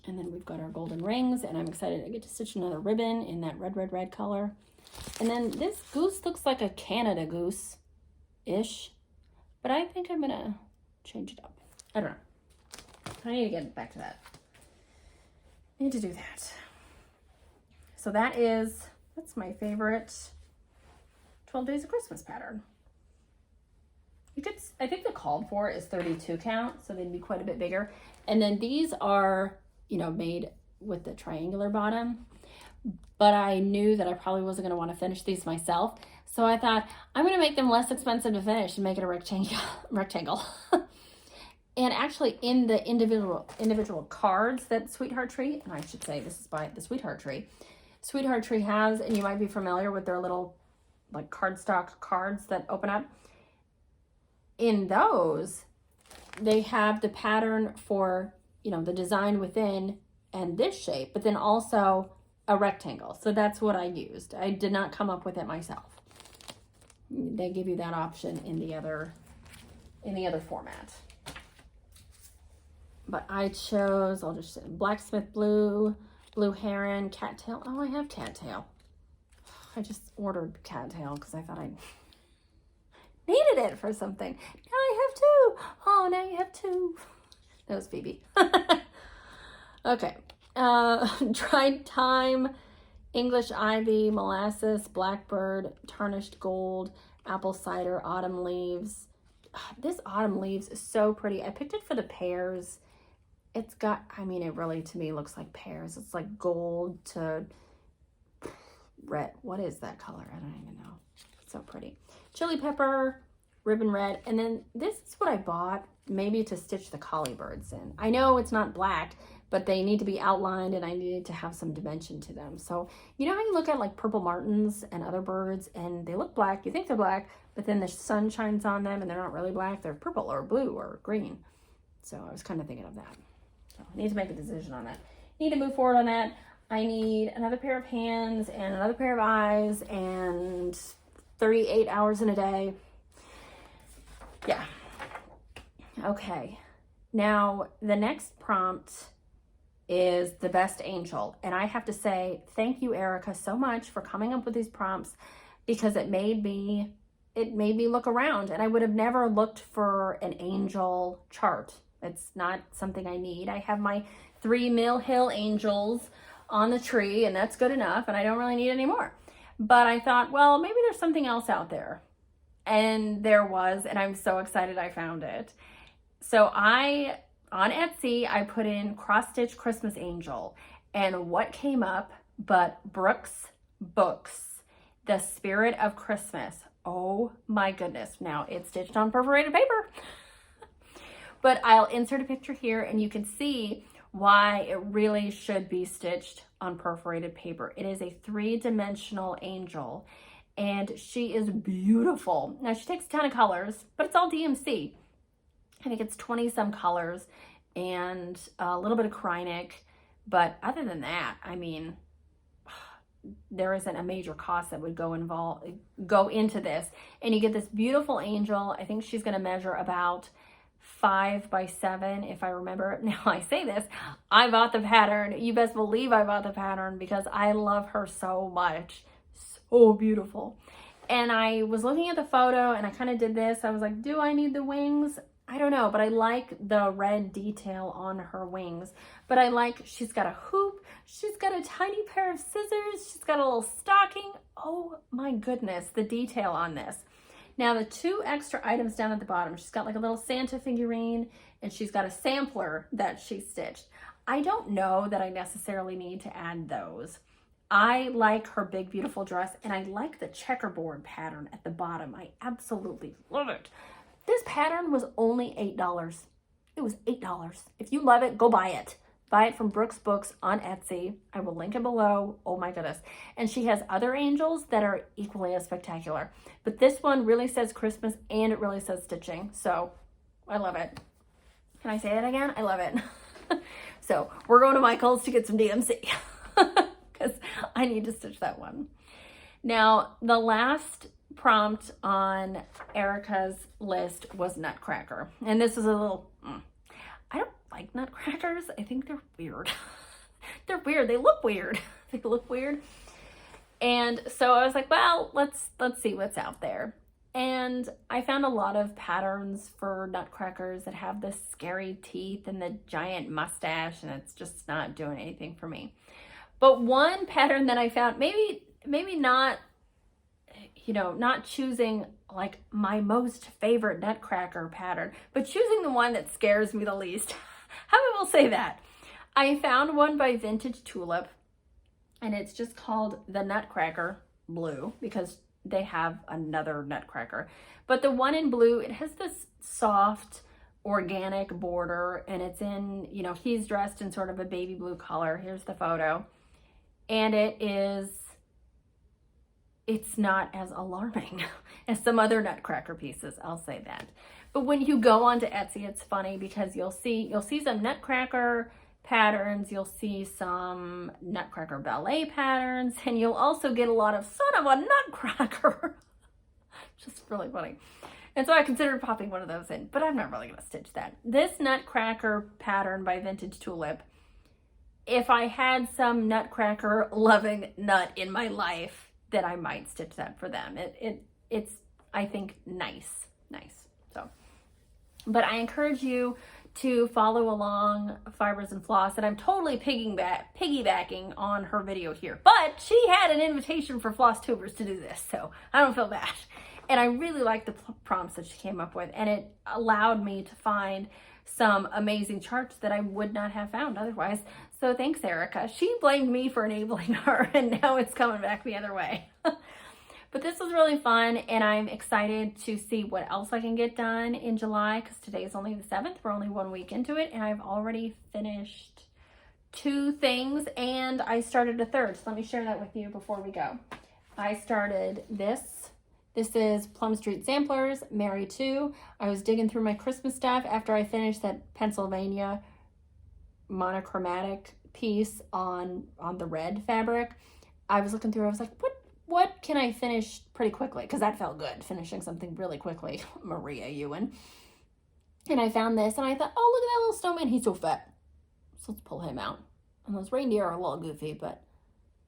And then we've got our golden rings, and I'm excited to get to stitch another ribbon in that red color. And then this goose looks like a Canada goose-ish, but I think I'm gonna change it up. I don't know. I need to get back to that. I need to do that. So that's my favorite 12 Days of Christmas pattern. I think the called for is 32 count, so they'd be quite a bit bigger. And then these are, you know, made with the triangular bottom, but I knew that I probably wasn't going to want to finish these myself. So I thought I'm going to make them less expensive to finish and make it a rectangle. And actually in the individual cards that Sweetheart Tree, and I should say this is by the Sweetheart Tree. Sweetheart Tree has, and you might be familiar with their little like cardstock cards that open up. In those, they have the pattern for, you know, the design within and this shape, but then also a rectangle. So that's what I used. I did not come up with it myself. They give you that option in the other format. But I chose, I'll just say Blacksmith Blue, Blue Heron, Cattail. Oh, I have Cattail. I just ordered Cattail because I thought I needed it for something. Now I have 2. Oh, now you have 2. That was Phoebe. Okay. Dried Thyme, English Ivy, Molasses, Blackbird, Tarnished Gold, Apple Cider, Autumn Leaves. This Autumn Leaves is so pretty. I picked it for the pears. It's got, I mean, it really to me looks like pears. It's like gold to red. What is that color? I don't even know. It's so pretty. Chili Pepper, Ribbon Red. And then this is what I bought maybe to stitch the collie birds in. I know it's not black, but they need to be outlined and I needed to have some dimension to them. So, you know how you look at like purple martins and other birds and they look black, you think they're black, but then the sun shines on them and they're not really black, they're purple or blue or green. So I was kind of thinking of that. So I need to make a decision on that. Need to move forward on that. I need another pair of hands and another pair of eyes and 38 hours in a day. Yeah. Okay. Now the next prompt is the best angel. And I have to say, thank you, Arica, so much for coming up with these prompts because it made me look around and I would have never looked for an angel chart. It's not something I need. I have my 3 Mill Hill angels on the tree and that's good enough and I don't really need any more. But I thought, well, maybe there's something else out there. And there was, and I'm so excited I found it. So on Etsy, I put in cross stitch Christmas angel and what came up but Brooke's Books, The Spirit of Christmas Oh my goodness. Now it's stitched on perforated paper. But I'll insert a picture here and you can see why it really should be stitched on perforated paper. It is a 3-dimensional angel and she is beautiful. Now she takes a ton of colors, but it's all DMC. I think it's 20 some colors and a little bit of Krynic. But other than that, I mean, there isn't a major cost that would go into this. And you get this beautiful angel. I think she's going to measure about 5 by 7, if I remember. Now I say this, I bought the pattern. You best believe I bought the pattern because I love her so much. So beautiful. And I was looking at the photo and I kind of did this. I was like, do I need the wings? I don't know, but I like the red detail on her wings. But I like, she's got a hoop. She's got a tiny pair of scissors. She's got a little stocking. Oh my goodness, the detail on this. Now the 2 extra items down at the bottom, she's got like a little Santa figurine and she's got a sampler that she stitched. I don't know that I necessarily need to add those. I like her big, beautiful dress and I like the checkerboard pattern at the bottom. I absolutely love it. This pattern was only $8. It was $8. If you love it, go buy it. Buy it from Brooke's Books on Etsy. I will link it below. Oh my goodness. And she has other angels that are equally as spectacular. But this one really says Christmas and it really says stitching. So I love it. Can I say that again? I love it. So we're going to Michael's to get some DMC because I need to stitch that one. Now, the last prompt on Arica's list was Nutcracker. And this is a little, I don't like Nutcrackers. I think they're weird. They're weird. They look weird. They look weird. And so I was like, well, let's see what's out there. And I found a lot of patterns for Nutcrackers that have the scary teeth and the giant mustache, and it's just not doing anything for me. But one pattern that I found, maybe not, you know, not choosing like my most favorite Nutcracker pattern, but choosing the one that scares me the least. How I will say that. I found one by Vintage Tulip, and it's just called the Nutcracker Blue because they have another Nutcracker. But the one in blue, it has this soft organic border, and it's in, you know, he's dressed in sort of a baby blue color. Here's the photo. And it's not as alarming as some other Nutcracker pieces, I'll say that. But when you go onto Etsy, it's funny because you'll see some Nutcracker patterns, you'll see some Nutcracker ballet patterns, and you'll also get a lot of son of a Nutcracker. Just really funny. And so I considered popping one of those in, but I'm not really gonna stitch that. This Nutcracker pattern by Vintage Tulip, if I had some Nutcracker loving nut in my life, then I might stitch that for them. It's I think nice. So, but I encourage you to follow along Fibers and Floss, and I'm totally piggybacking on her video here. But she had an invitation for Flossstubers to do this, so I don't feel bad. And I really like the prompts that she came up with, and it allowed me to find some amazing charts that I would not have found otherwise. So thanks, Arica. She blamed me for enabling her, and now it's coming back the other way. But this was really fun, and I'm excited to see what else I can get done in July, because today is only the 7th. We're only 1 week into it, and I've already finished 2 things, and I started a 3rd. So let me share that with you before we go. I started this. This is Plum Street Samplers, Mary 2. I was digging through my Christmas stuff after I finished that Pennsylvania monochromatic piece on the red fabric. I was looking through, I was like, what can I finish pretty quickly? Because that felt good, finishing something really quickly. Maria Ewan. And I found this, and I thought, oh, look at that little snowman. He's so fat. So let's pull him out. And those reindeer are a little goofy, but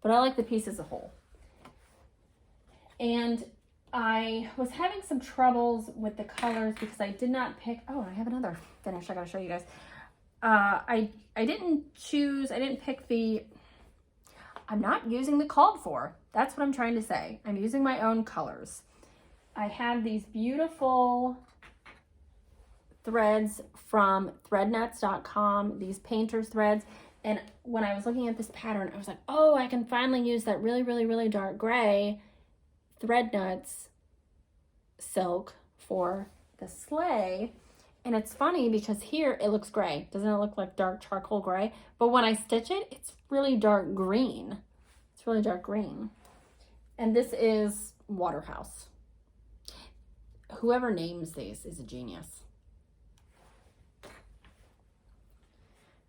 I like the piece as a whole. And I was having some troubles with the colors because I did not pick, oh, I have another finish I gotta show you guys. I didn't pick I'm not using the called for. That's what I'm trying to say. I'm using my own colors. I have these beautiful threads from threadnuts.com, these painter's threads. And when I was looking at this pattern, I was like, oh, I can finally use that really, really, really dark gray thread nuts silk for the sleigh. And it's funny because here it looks gray. Doesn't it look like dark charcoal gray? But when I stitch it, it's really dark green. It's really dark green. And this is Waterhouse. Whoever names these is a genius.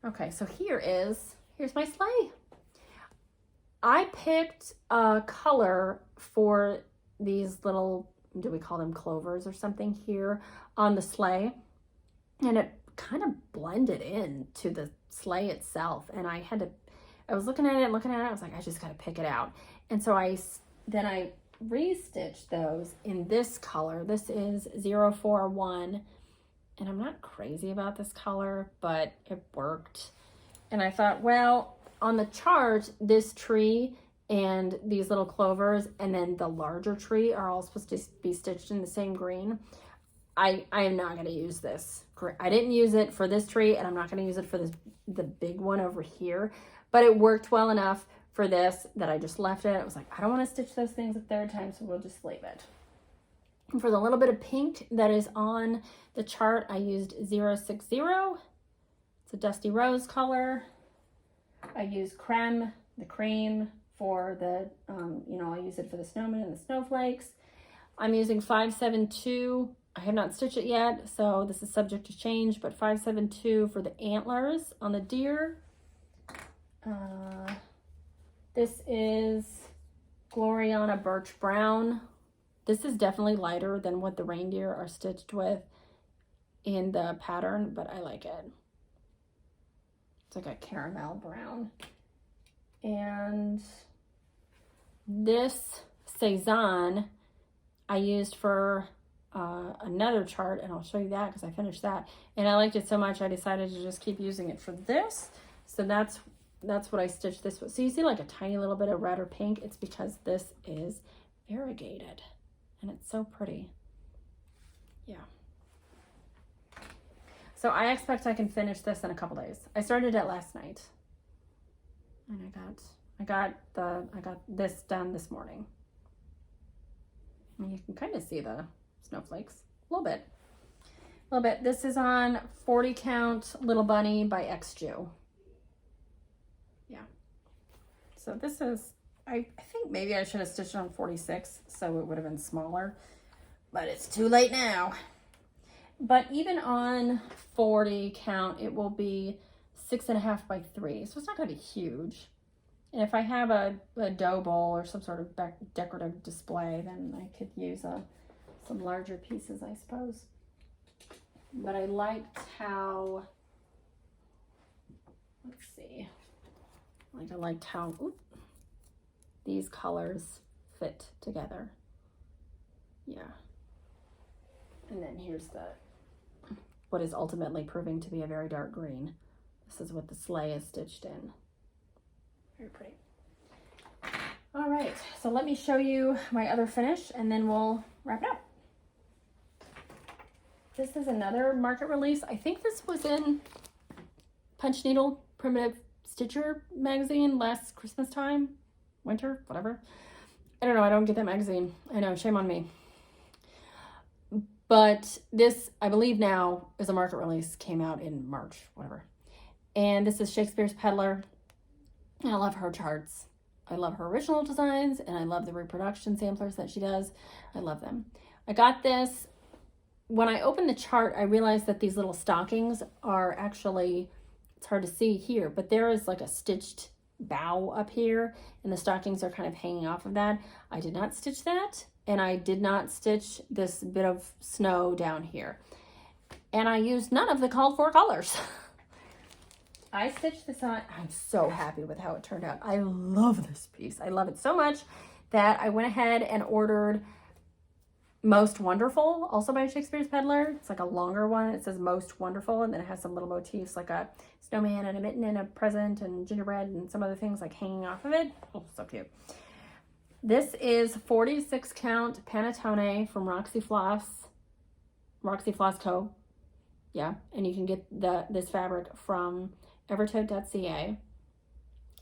Okay, so here's my sleigh. I picked a color for these little, do we call them clovers or something here on the sleigh? And it kind of blended in to the sleigh itself. And I was looking at it, I was like, I just got to pick it out. And so I re-stitched those in this color. This is 041. And I'm not crazy about this color, but it worked. And I thought, well, on the chart, this tree and these little clovers and then the larger tree are all supposed to be stitched in the same green. I am not going to use this. I didn't use it for this tree, and I'm not going to use it for the big one over here. But it worked well enough for this that I just left it. I was like, I don't want to stitch those things a third time, so we'll just leave it. And for the little bit of pink that is on the chart, I used 060. It's a dusty rose color. I used the cream for the, I use it for the snowman and the snowflakes. I'm using 572. I have not stitched it yet, so this is subject to change, but 572 for the antlers on the deer. This is Gloriana Birch Brown. This is definitely lighter than what the reindeer are stitched with in the pattern, but I like it. It's like a caramel brown. And this Cezanne I used for another chart, and I'll show you that because I finished that. And I liked it so much I decided to just keep using it for this. So that's what I stitched this with. So you see like a tiny little bit of red or pink. It's because this is variegated and it's so pretty. Yeah. So I expect I can finish this in a couple days. I started it last night, and I got this done this morning. And you can kind of see the snowflakes a little bit. This is on 40 count Little Bunny by XJew. Yeah. So this is, I think maybe I should have stitched on 46 so it would have been smaller, but it's too late now. But even on 40 count, it will be 6.5 by 3. So it's not going to be huge. And if I have a dough bowl or some sort of decorative display, then I could use some larger pieces, I suppose. But I liked how, let's see, I liked how these colors fit together. Yeah. And then here's what is ultimately proving to be a very dark green. This is what the sleigh is stitched in. Very pretty. All right, so let me show you my other finish and then we'll wrap it up. This is another market release. I think this was in Punch Needle Primitive Stitcher magazine last Christmas time, winter, whatever. I don't know, I don't get that magazine. I know, shame on me. But this, I believe now, is a market release, came out in March, whatever. And this is Shakespeare's Peddler. And I love her charts. I love her original designs, and I love the reproduction samplers that she does. I love them. I got this. When I opened the chart, I realized that these little stockings are actually, it's hard to see here, but there is like a stitched bow up here, and the stockings are kind of hanging off of that. I did not stitch that, and I did not stitch this bit of snow down here. And I used none of the called for colors. I stitched this on. I'm so happy with how it turned out. I love this piece. I love it so much that I went ahead and ordered Most Wonderful, also by Shakespeare's Peddler. It's like a longer one. It says Most Wonderful, and then it has some little motifs like a snowman and a mitten and a present and gingerbread and some other things like hanging off of it. Oh, so cute. This is 46 count Panettone from Roxy Floss Co. Yeah, and you can get this fabric from evertote.ca.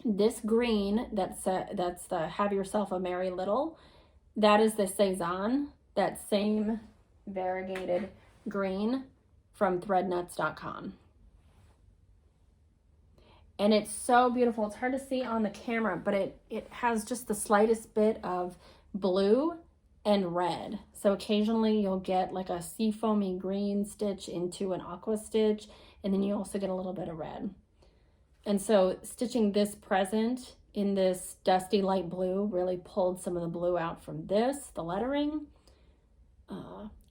This green, that's the Have Yourself a Merry Little, that is the Cezanne that same variegated green from threadnuts.com. And it's so beautiful. It's hard to see on the camera, but it has just the slightest bit of blue and red. So occasionally you'll get like a seafoamy green stitch into an aqua stitch, and then you also get a little bit of red. And so stitching this present in this dusty light blue really pulled some of the blue out from this, the lettering.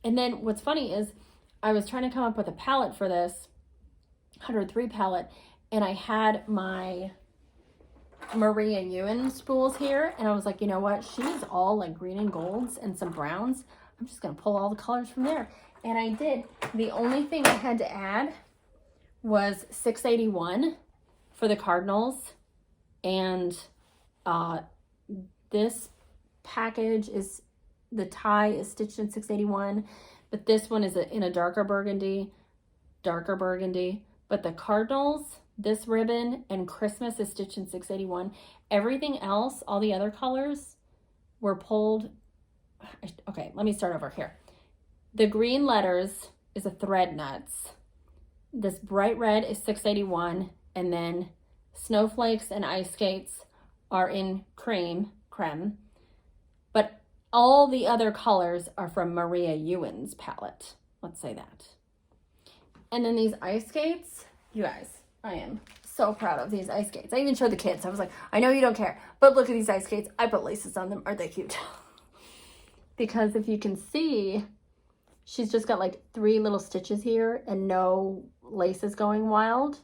And then what's funny is I was trying to come up with a palette for this 103 palette, and I had my Maria Ewan spools here, and I was like, you know what? She needs all like green and golds and some browns. I'm just gonna pull all the colors from there. And I did. The only thing I had to add was 681 for the cardinals, and this package is, the tie is stitched in 681, but this one is in a darker burgundy, but the cardinals, this ribbon, and Christmas is stitched in 681. Everything else, all the other colors were pulled. Okay, let me start over here. The green letters is a thread nuts. This bright red is 681, and then snowflakes and ice skates are in creme, but all the other colors are from Maria Ewan's palette. Let's say that. And then these ice skates, you guys, I am so proud of these ice skates. I even showed the kids. I was like, I know you don't care, but look at these ice skates. I put laces on them. Aren't they cute? Because if you can see, she's just got like 3 little stitches here and no laces going wild.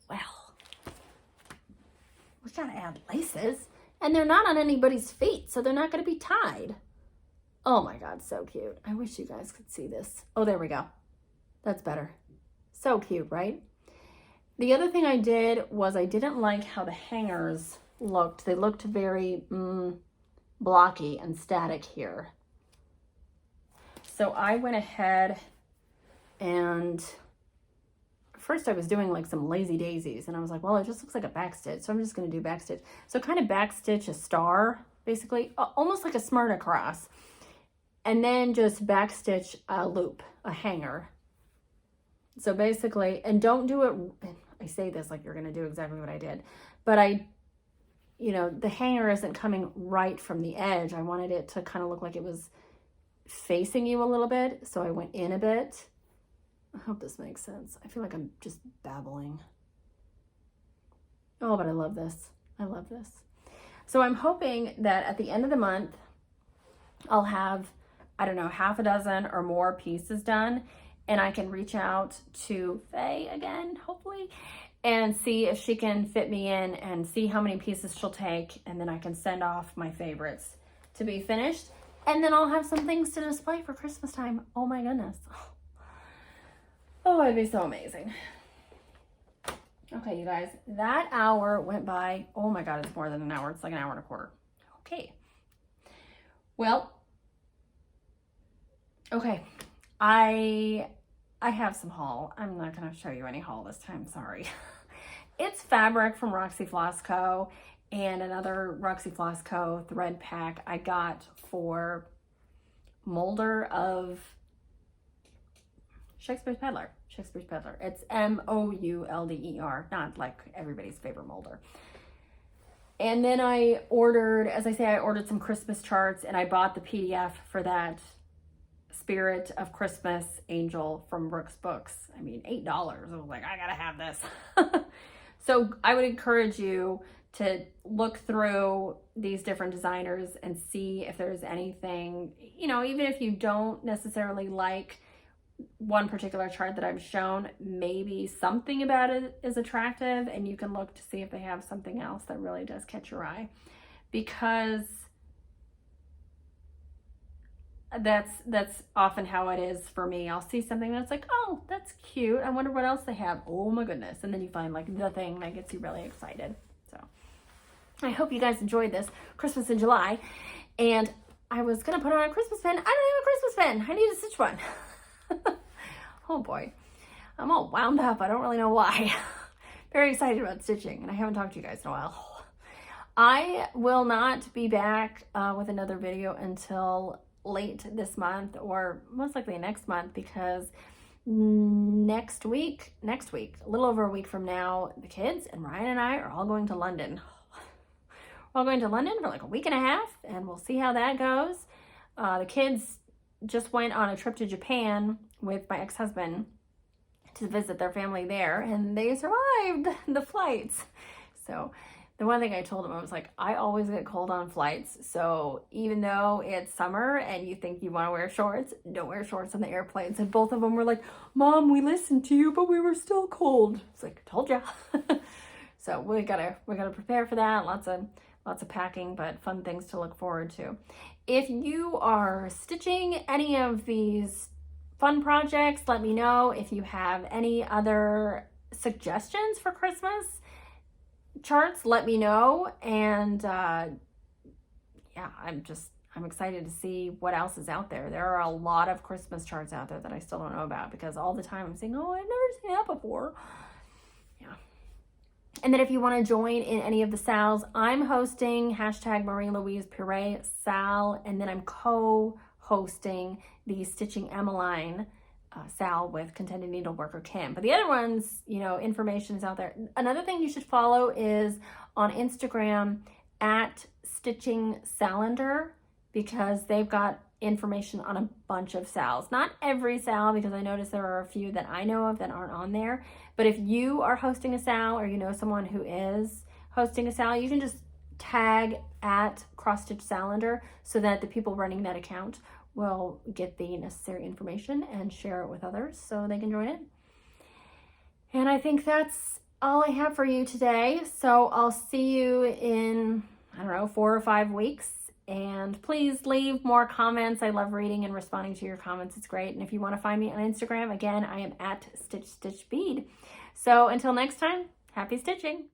Well, we gotta add laces, and they're not on anybody's feet, so they're not gonna be tied. Oh my God, so cute. I wish you guys could see this. Oh, there we go. That's better. So cute, right? The other thing I did was I didn't like how the hangers looked. They looked very blocky and static here. So I went ahead and first I was doing like some lazy daisies, and I was like, well, it just looks like a back stitch, so I'm just going to do back stitch. So kind of back stitch a star, basically, almost like a Smyrna cross, and then just back stitch a loop, a hanger. So basically, and don't do it, I say this like you're going to do exactly what I did, but you know, the hanger isn't coming right from the edge. I wanted it to kind of look like it was facing you a little bit, so I went in a bit. I hope this makes sense. I feel like I'm just babbling. Oh, but I love this. I love this. So I'm hoping that at the end of the month, I'll have, I don't know, half a dozen or more pieces done, and I can reach out to Faye again, hopefully, and see if she can fit me in and see how many pieces she'll take, and then I can send off my favorites to be finished, and then I'll have some things to display for Christmas time. Oh my goodness. Oh, it'd be so amazing. Okay, you guys, that hour went by. Oh my God, it's more than an hour. It's like an hour and a quarter. Okay. Well, okay. I have some haul. I'm not going to show you any haul this time. Sorry. It's fabric from Roxy Floss Co. and another Roxy Floss Co. thread pack I got for molder of Shakespeare's Peddler. Shakespeare's Peddler. It's Moulder, not like everybody's favorite molder. And then I ordered, as I say, I ordered some Christmas charts, and I bought the PDF for that Spirit of Christmas Angel from Brooke's Books. I mean, $8. I was like, I gotta have this. So I would encourage you to look through these different designers and see if there's anything, you know, even if you don't necessarily like one particular chart that I've shown, maybe something about it is attractive, and you can look to see if they have something else that really does catch your eye, because that's often how it is for me. I'll see something that's like, oh, that's cute, I wonder what else they have. Oh my goodness. And then you find like the thing that gets you really excited. So I hope you guys enjoyed this Christmas in July. And I was gonna put on a Christmas pin. I don't have a Christmas pin. I need to stitch one. Oh boy, I'm all wound up. I don't really know why. Very excited about stitching, and I haven't talked to you guys in a while. I will not be back with another video until late this month, or most likely next month, because next week, a little over a week from now, the kids and Ryan and I are all going to London. We're all going to London for like a week and a half, and we'll see how that goes. The kids just went on a trip to Japan with my ex-husband to visit their family there, and they survived the flights. So the one thing I told them, I was like, I always get cold on flights. So even though it's summer and you think you want to wear shorts, don't wear shorts on the airplanes. And both of them were like, Mom, we listened to you, but we were still cold. It's like, told ya. So we gotta prepare for that. Lots of packing, but fun things to look forward to. If you are stitching any of these fun projects, let me know. If you have any other suggestions for Christmas charts, let me know. And yeah, I'm excited to see what else is out there. There are a lot of Christmas charts out there that I still don't know about, because all the time I'm saying, oh, I've never seen that before. Yeah. And then if you want to join in any of the sals, I'm hosting #Marie-Louise-Puree sal, and then I'm co-hosting the Stitching Emeline sal with Contented Needleworker Kim. But the other ones, you know, information is out there. Another thing you should follow is on Instagram at Stitching Salander, because they've got information on a bunch of sals. Not every sal, because I noticed there are a few that I know of that aren't on there. But if you are hosting a sal, or you know someone who is hosting a sal, you can just tag at Cross Stitch Salander, so that the people running that account will get the necessary information and share it with others so they can join it. And I think that's all I have for you today. So I'll see you in, I don't know, 4 or 5 weeks. And please leave more comments. I love reading and responding to your comments. It's great. And if you want to find me on Instagram, again, I am at StitchStitchBead. So until next time, happy stitching.